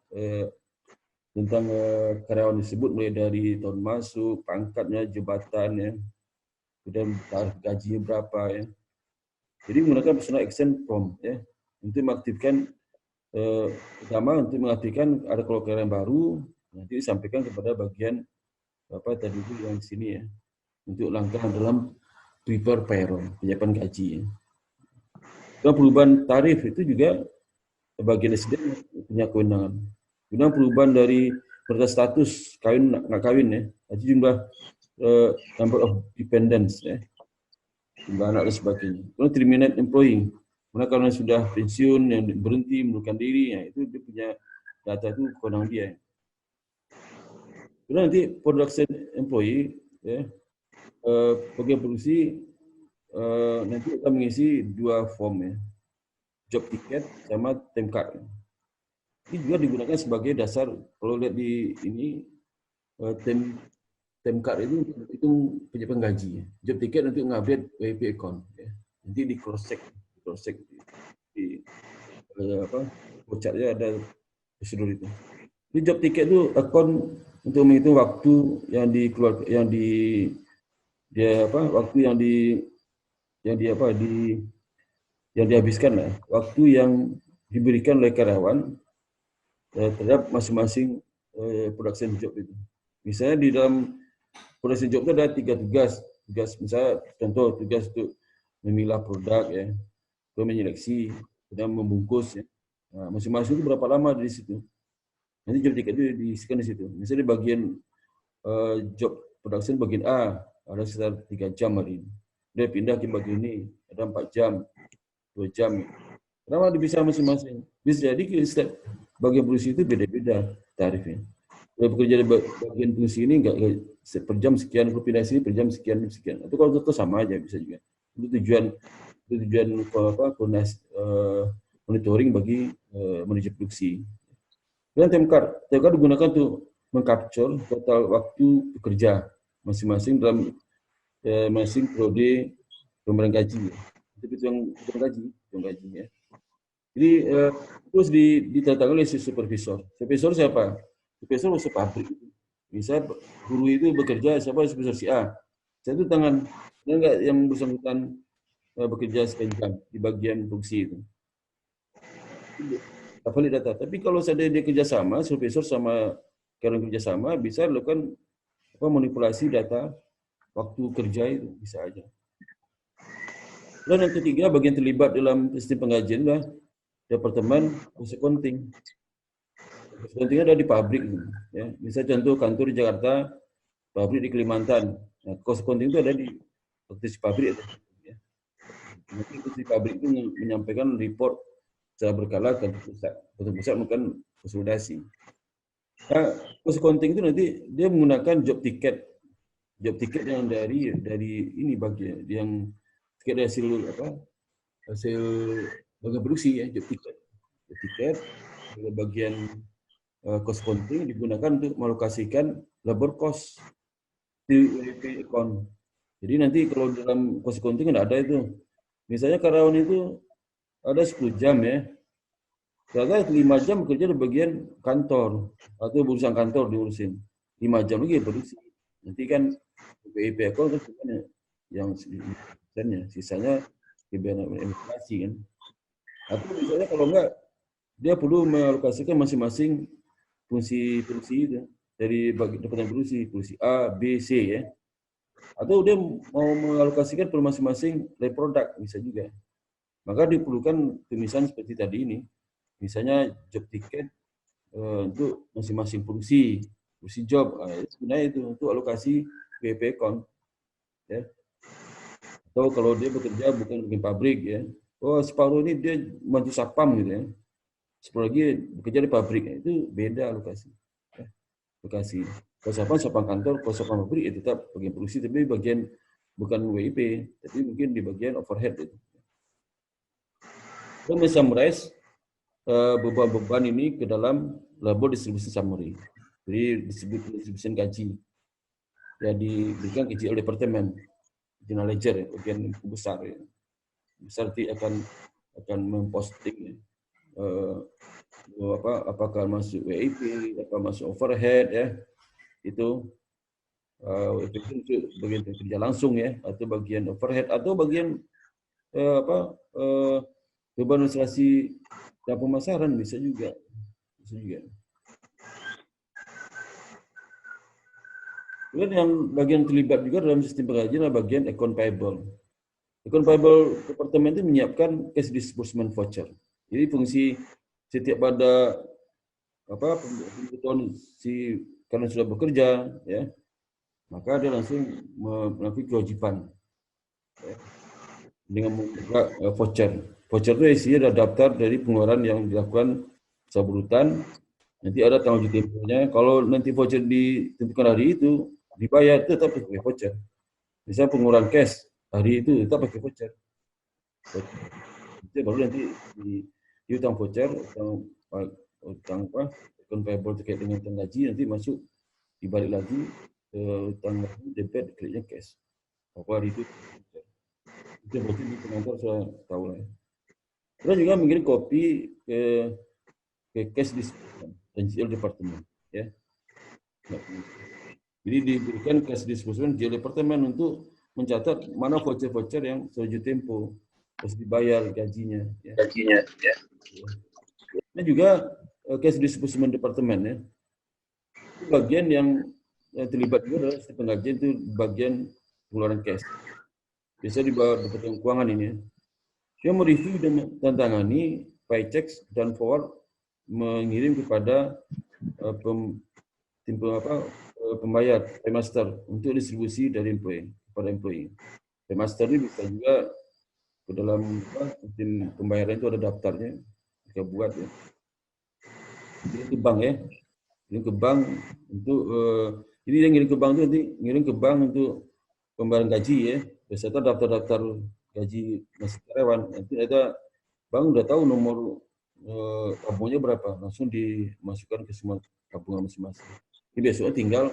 karyawan tersebut mulai dari tahun masuk, pangkatnya, jabatannya, kemudian tarif gajinya berapa ya. Jadi menggunakan personal action form ya untuk mengaktifkan pertama untuk mengaktifkan ada kalau karyawan baru nanti disampaikan kepada bagian tadi itu yang sini ya untuk langkah dalam prepare payroll penyiapan gaji ya. Dan perubahan tarif itu juga bagian SDM punya kewenangan. Kemudian perubahan dari berdasar status kawin nggak kawin ya, jadi jumlah number of dependents ya, jumlah anak dan sebagainya. Kemudian terminate employee, karena kalau sudah pensiun yang berhenti mengundurkan diri, ya, itu dia punya data itu kewenangan dia. Kemudian nanti production employee ya, bagian produksi nanti kita mengisi 2 form ya, job ticket sama time card. Ini juga digunakan sebagai dasar kalau lihat di ini time card itu penyiapan gaji. Ya. Job ticket untuk mengupdate WP account. Ya. Nanti di cross check di vouchernya ada prosedur itu. Ini job ticket itu account untuk menghitung waktu yang dikeluarkan waktu yang dihabiskan lah, waktu yang diberikan oleh karyawan terhadap masing-masing production job itu. Misalnya di dalam production job itu ada 3 tugas. Misalnya contoh tugas untuk memilah produk ya, menyeleksi, kemudian membungkus ya. Nah, masing-masing itu berapa lama di situ. Nanti job ticket itu diisikan di situ. Misalnya di bagian job production bagian A ada sekitar 3 jam hari ini. Dia pindah ke bagian ini ada 4 jam, 2 jam. Kenapa dipisah masing-masing? Bisa jadi setiap bagian produksi itu beda-beda tarifnya. Kalau bekerja di bagian produksi ini enggak per jam sekian, kalau pindah sini per jam sekian. Atau kalau itu sama aja bisa juga. Itu tujuan monitoring bagi manajer produksi. Dan time card digunakan untuk mengcapture total waktu bekerja masing-masing dalam masing periode pemberian gaji. Itu yang gaji ya. Jadi terus ditandatangani oleh si supervisor. Supervisor siapa? Supervisor masuk pabrik. Bisa guru itu bekerja siapa supervisor si A. Saya itu tangan enggak yang bersangkutan bekerja sekian jam di bagian produksi itu. Valid data. Tapi kalau seandainya dia kerjasama, supervisor sama karyawan kerjasama bisa lakukan manipulasi data waktu kerja itu bisa aja. Dan yang ketiga, bagian terlibat dalam sistem penggajian adalah departemen cost accounting. Cost accounting ada di pabrik, ya. Misal contoh kantor di Jakarta, pabrik di Kalimantan. Nah, cost accounting itu ada di pabrik. Ya. Nanti di pabrik itu menyampaikan report secara berkala ke pusat melakukan konsolidasi. Nah, cost accounting itu nanti dia menggunakan job ticket yang dari ini bagian yang tiket hasil bagian produksi ya, job ticket bagian cost accounting digunakan untuk melokasikan labor cost di WIP account. Jadi nanti kalau dalam cost accounting nggak ada itu. Misalnya karyawan itu ada 10 jam ya. Ternyata 5 jam bekerja di bagian kantor atau urusan kantor diurusin. 5 jam lagi produksi. Nanti kan WIP account kan yang sisanya investasi kan. Atau misalnya kalau enggak dia perlu mengalokasikan masing-masing fungsi itu dari departemen fungsi A, B, C ya. Atau dia mau mengalokasikan per masing-masing produk bisa juga. Maka diperlukan tulisan seperti tadi ini. Misalnya job ticket untuk masing-masing fungsi job. Sebenarnya itu untuk alokasi WIP account. Ya. Atau kalau dia bekerja bukan di pabrik ya. Oh, separuh ini dia bantu satpam gitu ya. Separuh lagi bekerja di pabrik. Itu beda alokasi. Ya. Alokasi. Kalau satpam kantor, kalau satpam pabrik ya tetap bagian produksi, tapi bagian bukan WIP, tapi mungkin di bagian overhead itu. Kita men-summarize beban-beban ini ke dalam labor distribution summary. Jadi distribution gaji. Ya diberikan ke GL departemen, general ledger, ya, bagian besar. Ya. Besar nanti akan memposting apakah masuk WIP, apakah masuk overhead ya. Itu bagian kerja langsung ya, atau bagian overhead, atau bagian beban administrasi dan pemasaran bisa juga. Kemudian yang bagian terlibat juga dalam sistem penggajian adalah bagian account payable. Account payable departemen itu menyiapkan cash disbursement voucher. Jadi fungsi setiap pada pemberitahuan karena sudah bekerja ya, maka dia langsung melakukan kewajiban ya, dengan membuka voucher. Voucher itu isinya ada daftar dari pengeluaran yang dilakukan saburutan. Nanti ada tanggal tempohnya. Kalau nanti voucher ditentukan hari itu dibayar, tetap pakai voucher. Misalnya pengeluaran cash hari itu tetap pakai voucher. Itu baru nanti di utang voucher, utang account payable terkait dengan utang gaji nanti masuk dibalik lagi ke utang debit kreditnya cash. Apa hari itu? Itu berarti di pengantar sudah tahu lah. Kita juga mengirim kopi ke cash disbursement dan GL departemen ya. Jadi diberikan cash disbursement GL departemen untuk mencatat mana voucher-voucher yang setuju tempo harus dibayar gajinya ya. Dan juga cash disbursement departemen ya. Itu bagian yang terlibat juga adalah sistem penggajian, itu bagian pengeluaran cash. Biasa di bawah departemen keuangan ini ya. Dia mereview dan tangani paychecks dan forward mengirim kepada pembayar paymaster untuk distribusi dari employee kepada employee. Paymaster ini bisa juga ke dalam sistem pembayaran itu ada daftarnya kita buat ya. Jadi ke bank ya, ini ke bank untuk jadi yang ngirim ke bank itu nanti ngirim ke bank untuk pembayaran gaji ya, beserta daftar-daftar gaji masih karyawan. Nanti ada bank udah tahu nomor tabungnya berapa, langsung dimasukkan ke semua tabungan masing-masing. Jadi besoknya tinggal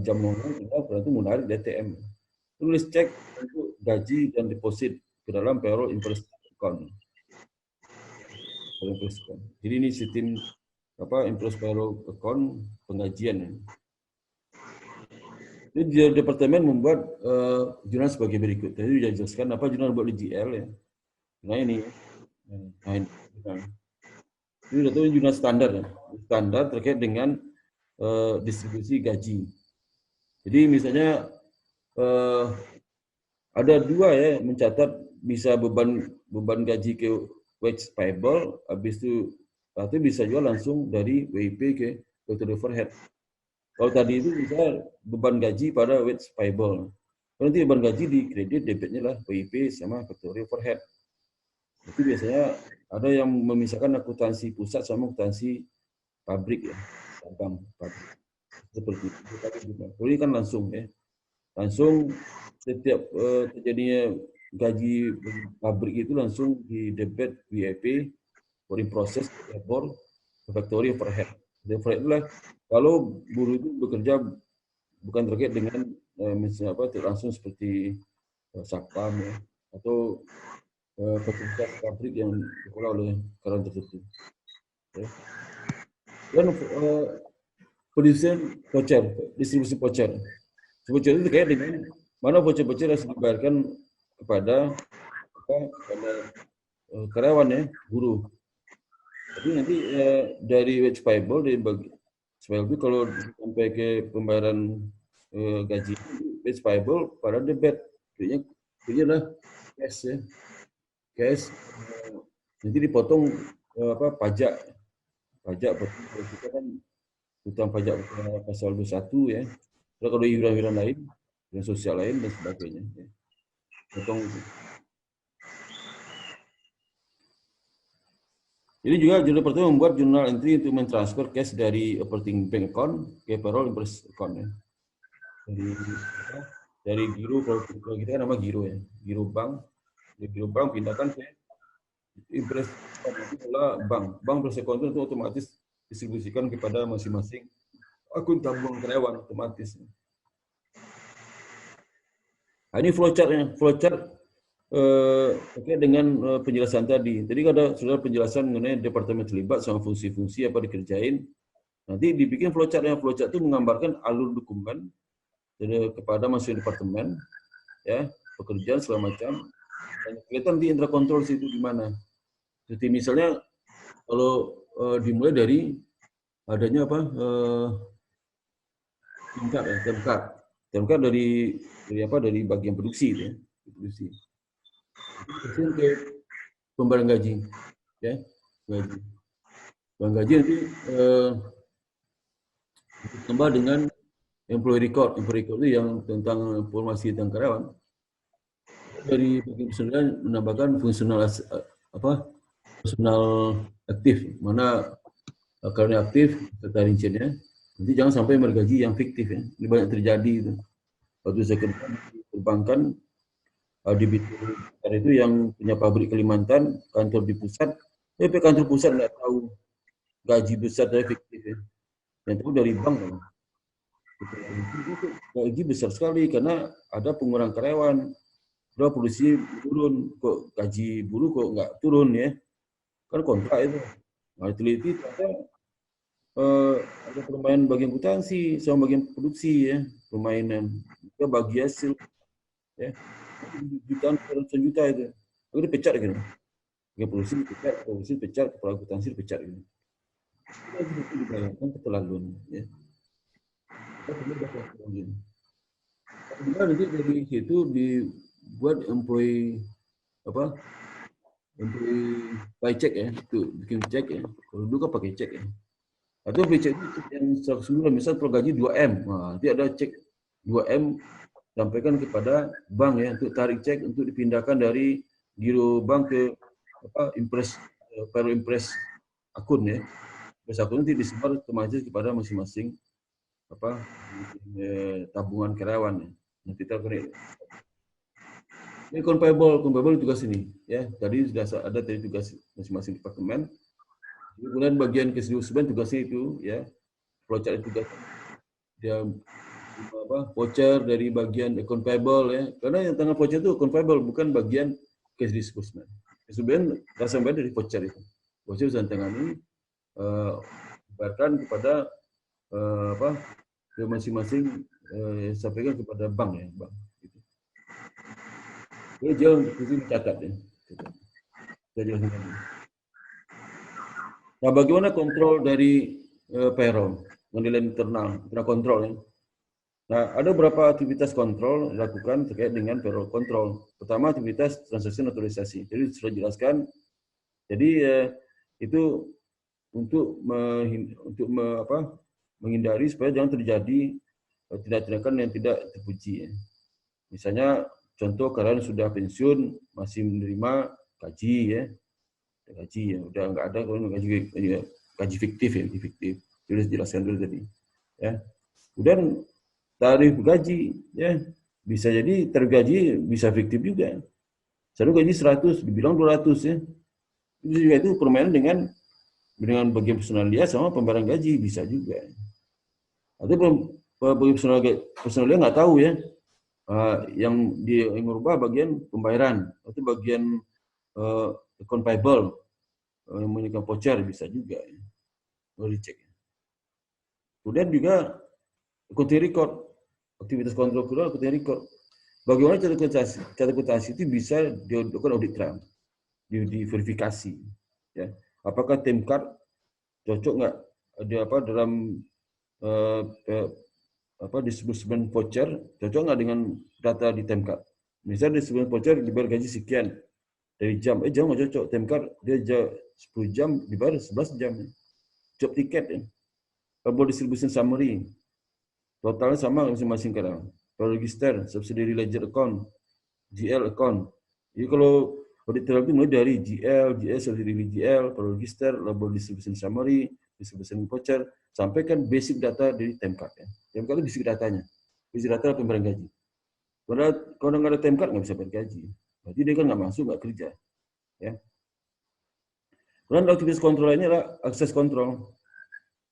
jam 00 tinggal berarti menarik di ATM. Tulis cek untuk gaji dan deposit ke dalam payroll interest account. Jadi ini sistem interest payroll account penggajian ya. Jadi departemen membuat jurnal sebagai berikut. Tadi sudah dijelaskan apa jurnal buat di GL ya. Nah ini, ini sudah tahu jurnal standar ya. Standar terkait dengan distribusi gaji. Jadi misalnya ada dua ya mencatat bisa beban gaji ke wage payable, habis itu atau bisa juga langsung dari WIP ke total overhead. Kalau tadi itu bisa beban gaji pada wage payable. Nanti beban gaji di kredit debitnya lah WIP sama factory overhead. Itu biasanya ada yang memisahkan akuntansi pusat sama akuntansi pabrik ya, cabang pabrik. Seperti itu. Kalau ini kan langsung ya, langsung setiap terjadinya gaji pabrik itu langsung di debit WIP for in process labor factory overhead. Itulah kalau buruh itu bekerja bukan terkait dengan misalnya langsung seperti satpam ya, atau pekerja pabrik yang dikelola oleh karyawan tertentu. Ya. Dan pendistribusian voucher, distribusi voucher. Voucher itu terkait dengan mana voucher-voucher harus dibayarkan kepada karyawan ya, buruh. Jadi nanti dari wage payable dari itu kalau sampai ke pembayaran gaji wage payable pada debit, artinya lah cash ya, cash nanti dipotong pajak kita kan utang pajak pasal 21 ya. Kalau iuran lain, iuran sosial lain dan sebagainya. Ya. Potong. Jadi juga jurnal pertama membuat jurnal entry untuk mentransfer cash dari operating bank account ke payroll impress account ya. Dari giro, kalau kita kan nama giro ya, giro bank. Dari giro bank pindahkan ke impress account, bank impress account itu otomatis distribusikan kepada masing-masing akun tabungan karyawan otomatis. Nah, ini flowchart terkait dengan penjelasan tadi. Tadi ada sudah penjelasan mengenai departemen terlibat sama fungsi-fungsi apa dikerjain. Nanti dibikin flowchart itu menggambarkan alur dokumen kepada masing departemen, ya, pekerjaan segala macam. Dan kelihatan di intrakontrol situ di mana. Jadi misalnya kalau dimulai dari adanya temkat dari bagian produksi ya, produksi. Ke pembayaran gaji, ya, gaji. Pembayaran gaji nanti ditambah dengan employee record itu yang tentang informasi tentang karyawan. Dari bagian personal menambahkan fungsional aktif, mana karena aktif serta rinciannya. Nanti jangan sampai mergaji yang fiktif ya. Ini banyak terjadi itu. Waktu saya kerja di perbankan, debitur itu yang punya pabrik Kalimantan, kantor di pusat, tapi kantor pusat nggak tahu gaji besar dari fiktif ya. Yang tahu dari bank kan. Gaji besar sekali karena ada pengurangan karyawan. Udah produksi turun, kok gaji buruh kok nggak turun ya. Kan kontrak itu. Nah, teliti ternyata ada permainan bagian akuntansi sama bagian produksi ya, permainan. Kita bagi hasil ya. Jutaan, ratusan juta itu. Aku dipecat gitu. Bagian produksi pecat, kepala akuntansi dipecat gitu. Itu dibayangkan keterlaluan ya. Kemudian nanti dari situ dibuat employee by check ya, itu bikin cek ya. Kalau dulu kan pakai cek ya. Atau by check itu yang 109, misal kalau gaji 2M, nah, nanti ada cek 2M sampaikan kepada bank ya untuk tarik cek untuk dipindahkan dari giro bank ke payroll impress akun ya. Impress akun nanti disebar otomatis kepada masing-masing tabungan karyawan ya. Nanti terkait. Ini compatible tugas ini ya. Tadi sudah ada tugas masing-masing departemen. Kemudian bagian keseluruhan tugasnya itu ya. Flowchart tugas dia voucher dari bagian account payable ya. Karena yang tengah voucher itu account payable bukan bagian cash disbursement. Kemudian rasa bayar dari voucher itu. Voucher sudah tangani dibayarkan kepada ke masing-masing sampaikan kepada bank ya, bank. Gitu. Jadi dia mencatat ya. Nah, bagaimana kontrol dari payroll, penilaian internal kontrol ya. Nah, ada beberapa aktivitas kontrol dilakukan terkait dengan payroll control. Pertama, aktivitas transaksi otorisasi. Jadi sudah jelaskan. Jadi itu untuk menghindari supaya jangan terjadi tindak-tindakan yang tidak terpuji. Ya. Misalnya contoh karyawan sudah pensiun masih menerima gaji ya, gaji ya udah nggak ada kalau gaji fiktif ya, fiktif. Sudah jelaskan dulu tadi. Ya. Kemudian tarif gaji ya bisa jadi tarif gaji bisa fiktif juga. Satu gaji 100 dibilang 200 ya. Itu juga itu permainan dengan dengan bagian personalia sama pembayaran gaji bisa juga. Atau bagian personalia nggak tahu ya, yang dia merubah bagian pembayaran atau bagian account payable, yang menyediakan voucher bisa juga. Ya. Boleh dicek. Kemudian juga accounting record, aktivitas kontrol keuangan, accounting record. Bagaimana cara akuntansi itu bisa dilakukan audit trail, diverifikasi. Ya. Apakah time card cocok nggak ada apa dalam disbursement voucher, cocok nggak dengan data di time card? Misalnya disbursement voucher dibayar gaji sekian dari jam, jam nggak cocok, time card dia 10 jam dibayar 11 jam. Job ticket ya. Double distribution summary, totalnya sama masing-masing kadang. Kalau register, subsidiary ledger account, GL account. Jadi kalau audit trail itu mulai dari GL, GS, subsidiary GL, kalau register, double distribution summary, distribution voucher, sampai kan basic data dari time card. Ya. Time card itu basic datanya. Basic data pembayaran gaji. Kalau nggak ada time card nggak bisa bayar gaji. Berarti dia kan nggak masuk, nggak kerja. Ya. Kemudian aktivitas kontrol lainnya adalah akses kontrol.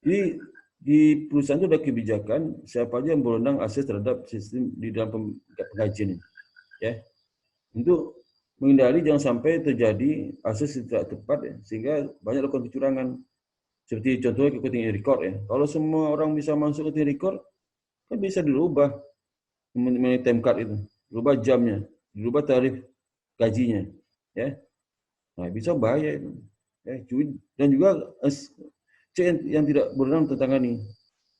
Jadi di perusahaan itu ada kebijakan siapa aja yang berwenang akses terhadap sistem di dalam penggajian ini. Ya. Untuk menghindari jangan sampai terjadi akses tidak tepat ya, sehingga banyak lakukan kecurangan. Seperti contohnya accounting record ya. Kalau semua orang bisa masuk accounting record, kan bisa dirubah mengenai time card itu, dirubah jamnya, dirubah tarif gajinya, ya. Nah, bisa bahaya itu. Ya, dan juga cek yang tidak berwenang tertangani.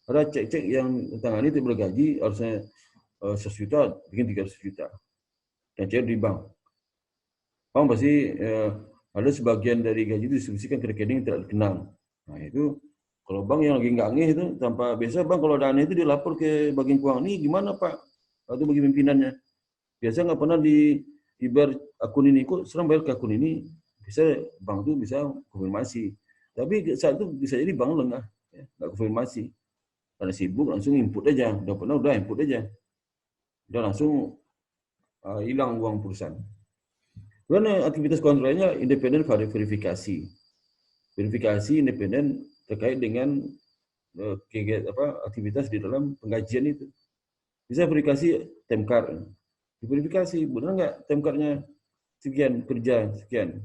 Ada cek-cek yang tertangani tidak bergaji, harusnya 100 juta, bikin 300 juta. Dan cek di bank. Bank pasti ada sebagian dari gaji itu distribusikan ke rekening yang tidak dikenal. Nah itu, kalau bank yang lagi nggak ngeh itu, tanpa biasa bank kalau ada aneh itu dilapor ke bagian keuangan, ini gimana Pak? Atau bagi pimpinannya. Biasa nggak pernah dibayar akun ini, kok serang bayar ke akun ini, bisa bank itu bisa konfirmasi. Tapi saat itu bisa jadi bank lengah, ya, nggak konfirmasi. Karena sibuk langsung input aja, udah input aja. Udah langsung hilang uang perusahaan. Kemudian aktivitas kontrolnya independen verifikasi. Verifikasi independen terkait dengan aktivitas di dalam penggajian itu. Bisa verifikasi time card. Diverifikasi, benar nggak time card-nya sekian, kerja sekian.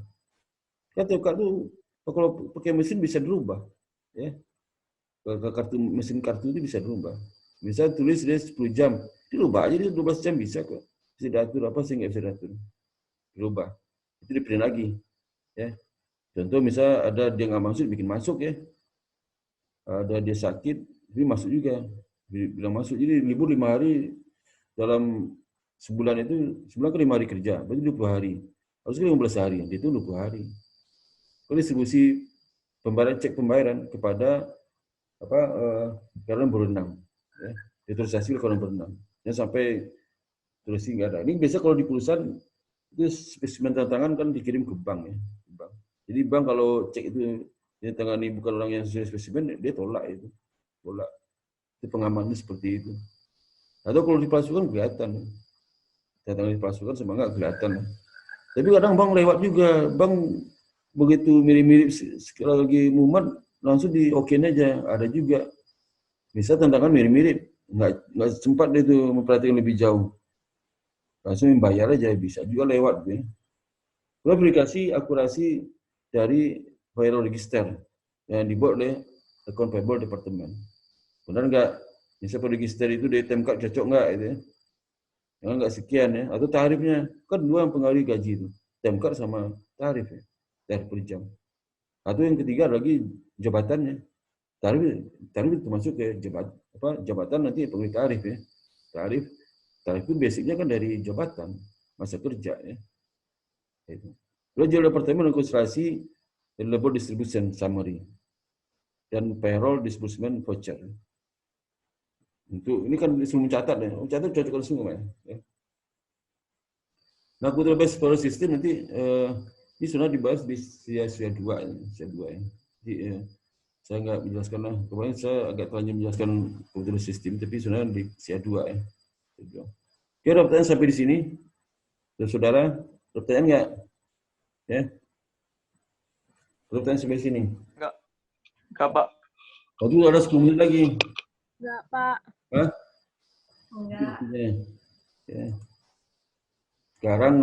Kan time card itu kalau pakai mesin bisa dirubah. Ya. Mesin kartu itu bisa dirubah. Bisa tulis dia 10 jam, dirubah aja dia 12 jam bisa kok. Bisa diatur apa sih nggak bisa diatur. Dirubah. Itu dipilih lagi. Ya. Contoh misal ada dia nggak masuk, bikin masuk ya. Ada dia sakit, jadi masuk juga. Bilang masuk, jadi libur 5 hari dalam sebulan itu, sebulan kan 5 hari kerja, berarti 20 hari. Harusnya 15 hari, itu 20 hari. Kalau distribusi pembayaran, cek pembayaran kepada karyawan berwenang. Ya. Detorisasi karyawan berwenang. Jangan sampai terus nggak ada. Ini biasa kalau di perusahaan, itu spesimen tantangan kan dikirim ke bank ya. Bank. Jadi bank kalau cek itu dia tangani bukan orang yang sesuai spesimen, dia tolak itu. Tolak. Itu pengamannya seperti itu. Atau kalau dipalsukan kelihatan. Datang dipalsukan sama nggak kelihatan. Tapi kadang bank lewat juga. Bank begitu mirip-mirip sekali lagi mumet, langsung di okein aja. Ada juga. Bisa tantangan mirip-mirip. Nggak sempat dia itu memperhatikan lebih jauh. Langsung membayar aja, bisa juga lewat. Ya. Verifikasi akurasi dari payroll register yang dibuat oleh account payable department. Benar nggak? Misalnya register itu dari time card cocok nggak itu ya? Jangan nggak sekian ya? Atau tarifnya kan dua yang pengaruhi gaji itu, time card sama tarif ya, tarif per jam. Atau yang ketiga lagi jabatannya, tarif itu termasuk ke jabatan nanti pengaruhi tarif ya. Tarif itu basicnya kan dari jabatan masa kerja ya. Itu. Lalu General Departemen Administrasi Labor Distribution Summary dan Payroll Disbursement Voucher. Untuk ini kan semua mencatat ya, mencatat cocok semua ya. Nah, Kuota Base Payroll System nanti ini sudah dibahas di SIA 2 ya. Jadi saya nggak menjelaskan lah. Kemarin saya agak telanjang menjelaskan Kuota System, tapi sudah di SIA 2 ya. Oke, ada pertanyaan sampai di sini. Saudara, pertanyaan nggak? Ya. Pertanyaan sampai sini. Enggak. Enggak, Pak. Waktu ada 10 menit lagi. Enggak, Pak. Hah? Enggak. Ya. Sekarang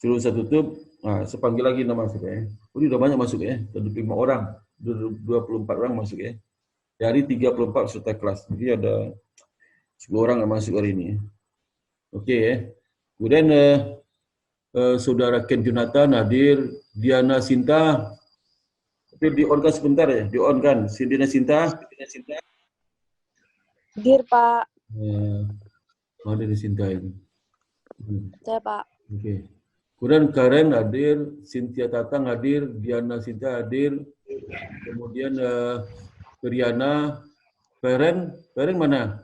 suruh saya tutup. Nah, saya panggil lagi nama masuk ya. Ini udah banyak masuk ya. 25 orang. 24 orang masuk ya. Dari 34 peserta kelas. Jadi ada 10 orang yang masuk hari ini. Oke ya. Kemudian Saudara Ken Jonathan hadir, Diana Sinta. Tapi di-on-kan sebentar ya, di-on-kan. Diana Sinta. Hadir, Pak. Mana di Sinta itu? Saya, Pak. Oke. Kemudian Karen hadir, Cynthia Tatang hadir, Diana Sinta hadir. Kemudian Periana, Feren mana?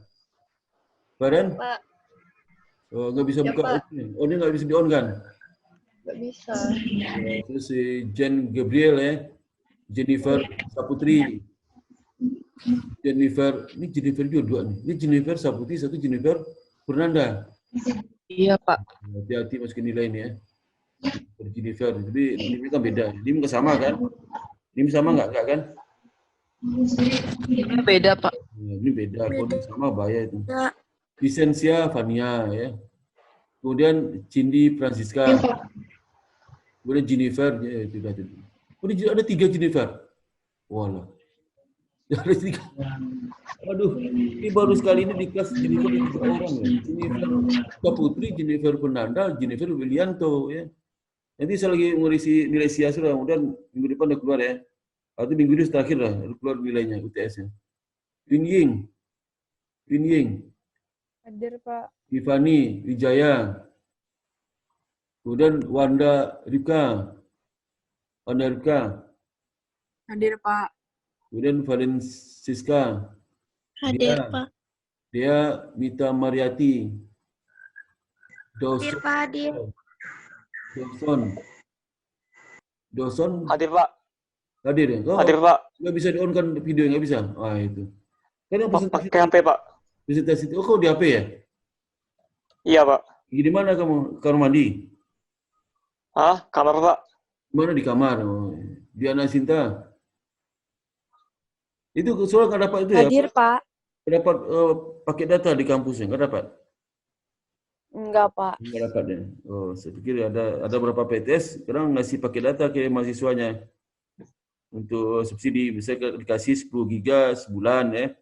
Feren? Pak. Oh, nggak bisa Ya, buka. Pak. Oh, ini nggak bisa di-on kan? Nggak bisa. Terus si Jen Gabriel ya, Jennifer Saputri, Jennifer, ini Jennifer juga dua nih. Ini Jennifer Saputri, satu Jennifer Fernanda. Iya, Pak. Hati-hati masukin nilai ini ya. Jennifer, jadi ini kan beda. Ini nggak sama kan? Ini sama nggak kan? Ini beda, Pak. Ya, ini beda. Kalau ini sama bahaya itu. Vicensia Fania ya. Kemudian Cindy Francisca. Kemudian Jennifer, ya, tidak. Kemudian ada 3 Jennifer. Walah. Ada 3. Aduh, ini baru sekali ini di kelas Jennifer 3 orang ya. Jennifer Kaputri, Jennifer Fernanda, Jennifer Willianto ya. Nanti saya lagi mengisi nilai SIA sudah, kemudian minggu depan udah keluar ya. Atau minggu ini terakhir lah, keluar nilainya UTS-nya. Win Ying. Hadir, Pak. Tiffany Wijaya. Kemudian Wanda Rika. Hadir, Pak. Kemudian Valensiska. Hadir, Pak. Dia Mita Mariati. Hadir, Pak. Hadir. Dawson. Hadir, Pak. Hadir ya? Oh, Hadir, Pak. nggak bisa di-on-kan video, nggak bisa? Ah, itu. Kan yang presentasi Pakai HP, Pak. presentasi itu, oh kau di HP ya? Iya, Pak. Di mana kamu? Kamar mandi? Hah? Kamar, Pak. Mana di kamar? Oh, Diana Sinta. Itu soal nggak dapat itu ya? Hadir, Pak. Dapat paket data di kampusnya, nggak dapat? Enggak, Pak. Nggak dapat ya? Oh, saya pikir ada beberapa PTS sekarang ngasih paket data ke mahasiswanya untuk subsidi, bisa dikasih 10 giga sebulan ya,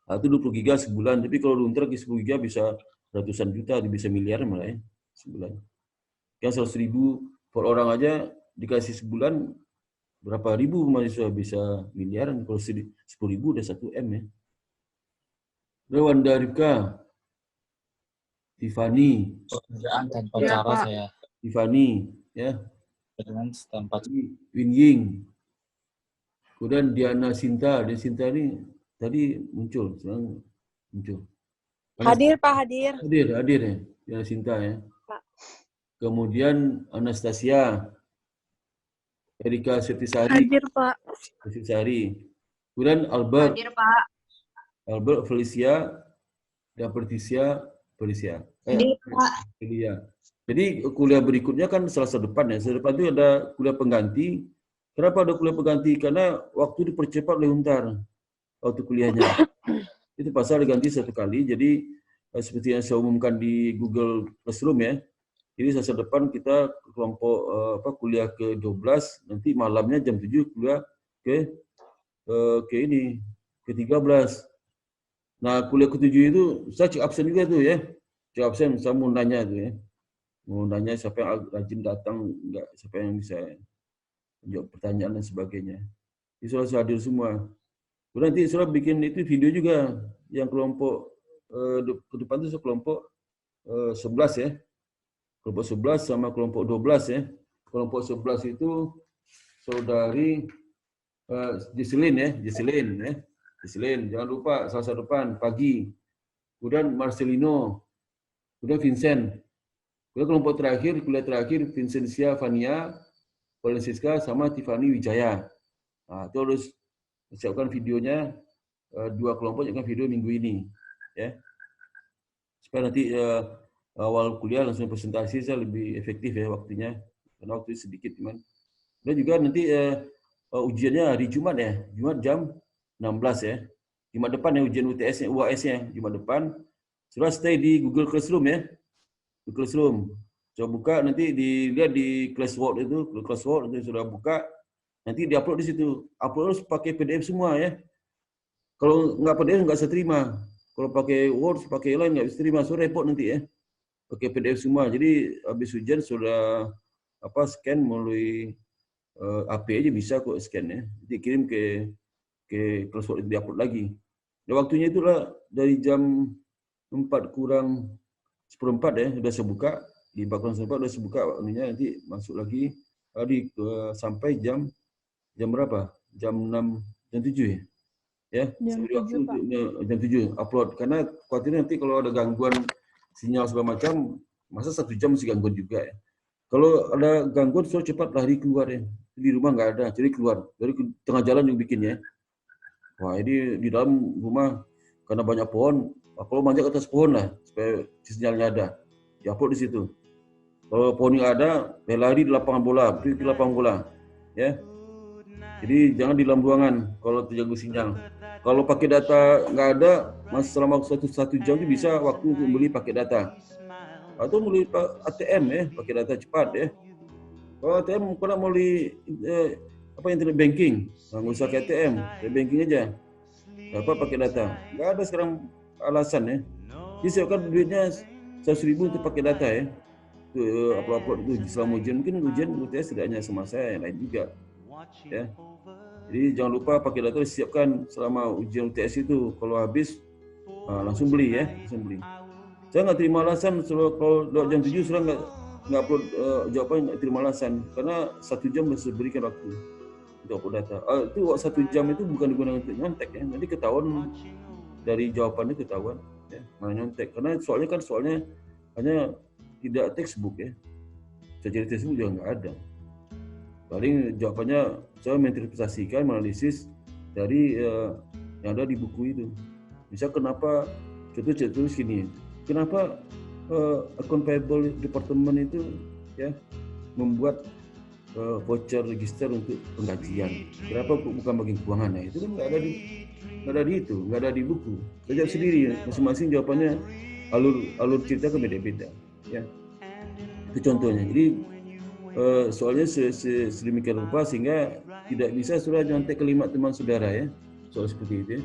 atau 20 giga sebulan. Tapi kalau lunter ke 10 giga bisa ratusan juta, bisa miliar malah ya sebulan. Yang 100.000 per orang aja dikasih sebulan berapa ribu mahasiswa, bisa miliaran. Kalau 10.000 udah 1 M ya. Wanda Rika, Tiffany, Pekerjaan tanpa Ya, cara Pak. saya. Tiffany, ya, Pekerjaan tanpa Win Ying, kemudian Diana Sinta. Diana Sinta ini tadi muncul, sekarang muncul. Hadir, Pak. Hadir. Hadir ya, Diana Sinta ya. Pak. Kemudian Anastasia, Erika Septisari, Hadir, Pak. Septisari. Kemudian Albert, Hadir, Pak. Albert Felicia, dan Felicia. Hadir, Pak. Iya. Jadi kuliah berikutnya kan Selasa depan ya. Selasa depan itu ada kuliah pengganti. Kenapa ada kuliah pengganti? Karena waktu dipercepat oleh Untar waktu kuliahnya. Itu pasal diganti 1 kali. Jadi seperti yang saya umumkan di Google Classroom ya. Jadi Selasa depan kita kelompok kuliah ke-12, nanti malamnya jam 7 kuliah ke-13. Nah, kuliah ke-7 itu saya cek absen juga tuh ya. Cek absen, saya mau nanya tuh ya. Mau nanya siapa yang rajin datang, enggak, siapa yang bisa jawab pertanyaan dan sebagainya. Jadi saya hadir semua. Kemudian nanti saya bikin itu video juga yang kelompok ke depan itu kelompok 11 ya. Kelompok 11 sama kelompok 12 ya. Kelompok 11 itu saudari Jesselyn ya, Jesselyn, jangan lupa Selasa depan pagi. Kemudian Marcelino, kemudian Vincent. Kemudian kelompok terakhir, kuliah terakhir, Vincentia Fania, Valensiska sama Tiffany Wijaya. Nah, itu harus siapkan videonya, 2 kelompok siapkan video minggu ini, ya. Supaya nanti awal kuliah langsung presentasi saya lebih efektif ya waktunya, karena waktu sedikit cuman. Dan juga nanti ujiannya hari Jumat ya. Jumat jam 16 ya. Jumat depan ya ujian UTS-nya, UAS-nya. Jumat depan. Sudah stay di Google Classroom ya. Google Classroom. Coba buka, nanti dilihat di Classworld itu. Classworld itu sudah buka. Nanti diupload di situ. Upload harus pakai PDF semua ya. Kalau nggak PDF nggak bisa terima. Kalau pakai Word, pakai lain nggak bisa terima. So repot nanti ya. Pakai PDF semua. Jadi habis ujian sudah scan melalui AP aja bisa kok scan ya. Jadi kirim ke Classworld itu diupload lagi. Dan waktunya itulah dari jam 4 kurang 1/4 ya sudah saya buka. Di 4 kurang 1/4 sudah saya buka waktunya, nanti masuk lagi sampai jam berapa? Jam 6, jam 7 ya. Ya, Jam waktu 7, Pak. jam 7 upload. Karena khawatir nanti kalau ada gangguan sinyal segala macam, masa 1 jam masih gangguan juga ya. Kalau ada gangguan, so cepat lari keluar ya. Di rumah nggak ada, jadi keluar. Dari tengah jalan juga bikin ya. Wah, ini di dalam rumah karena banyak pohon, kalau manjat ke atas pohon lah supaya sinyalnya ada. Diupload di situ. Kalau pohon nggak ada, lari di lapangan bola, pergi ke lapangan bola, ya. Jadi jangan di dalam ruangan kalau terganggu sinyal. Kalau pakai data nggak ada, selama satu jam itu bisa waktu untuk beli pakai data. Atau beli ATM ya, pakai data cepat ya. Kalau ATM kalau mau beli internet banking, nggak usah ke ATM, ke banking aja. Dapat pakai data. Nggak ada sekarang alasan ya. Jadi siapkan duitnya 100.000 untuk pakai data ya. Upload itu selama ujian, mungkin ujian UTS tidak hanya sama saya, yang lain juga. Ya. Jadi jangan lupa pakai data disiapkan selama ujian UTS itu. Kalau habis langsung beli ya, langsung beli. Saya nggak terima alasan kalau jam 7 sudah nggak upload jawaban, nggak terima alasan karena 1 jam bisa berikan waktu untuk upload data. Itu 1 jam itu bukan digunakan untuk nyontek ya. Nanti ketahuan dari jawabannya ketahuan ya, mana nyontek. Karena soalnya hanya tidak textbook ya. Secara textbook juga nggak ada. Paling jawabannya saya menginterpretasikan, menganalisis dari yang ada di buku itu. Misal kenapa, contoh tulis gini, kenapa account payable department itu ya membuat voucher register untuk penggajian. Kenapa bukan bagian keuangan? Nah, itu kan nggak ada di buku. Saya sendiri masing-masing jawabannya alur cerita kan beda-beda. Ya, itu contohnya. Jadi soalnya sedemikian rupa sehingga tidak bisa sudah nyontek kalimat teman saudara ya, soal seperti itu ya.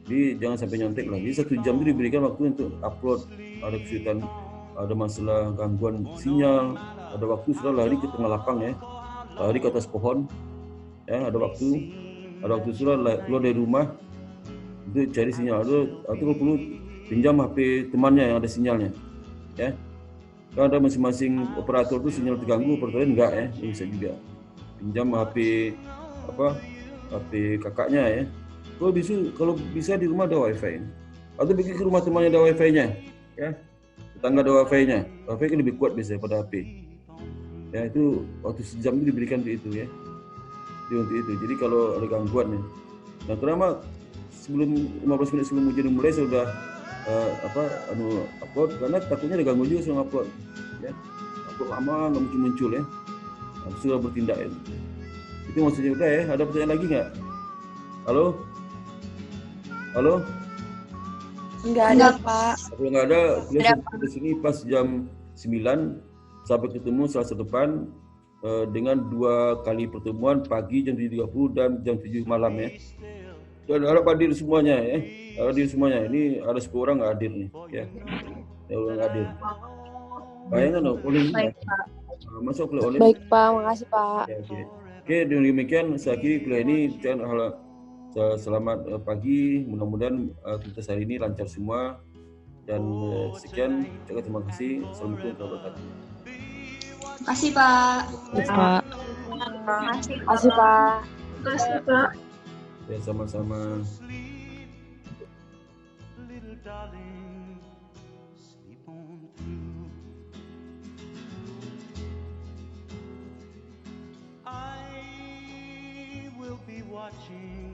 Jadi jangan sampai nyontek lagi. 1 jam itu diberikan waktu untuk upload, ada kesulitan, ada masalah gangguan sinyal, ada waktu sudah lari ke tengah lapang ya, lari ke atas pohon ya, ada waktu sudah keluar dari rumah itu cari sinyal, atau kalau perlu pinjam HP temannya yang ada sinyalnya ya. Kan ada masing-masing operator itu sinyal terganggu, operator enggak ya, bisa juga pinjam HP kakaknya ya. Kalau bisa di rumah ada wifi, atau pergi ke rumah temannya ada wifi-nya ya, tetangga ada wifi-nya. Wifi kan lebih kuat biasanya pada HP ya. Itu waktu sejam itu diberikan untuk itu ya, untuk itu. Jadi kalau ada gangguan ya, nah terutama sebelum 15 menit sebelum ujian dimulai saya sudah upload, karena takutnya ada gangguan juga sebelum upload ya. Upload lama nggak muncul ya, sudah bertindak ya. Itu maksudnya. Udah ya, ada pertanyaan lagi nggak? Halo? Nggak ada, Pak. Kalau nggak ada, di sini pas jam 9 sampai ketemu Selasa depan dengan 2 kali pertemuan, pagi jam 7.30 dan jam 7 malam ya. Dan harap hadir semuanya ya. Ini ada 10 orang nggak hadir nih ya. Yang nggak hadir. Bayangkan dong, Baik, Pak. Masuk oleh. Baik, Pak. Makasih, Pak. Oke, dengan demikian saya akhiri kuliah ini. Selamat pagi. Mudah-mudahan tugas hari ini lancar semua. Dan sekian. Terima kasih. Assalamualaikum warahmatullahi wabarakatuh. Terima kasih, Pak. Pak. Terima kasih, Pak. Terima kasih, Pak. Ya, sama-sama. I will be watching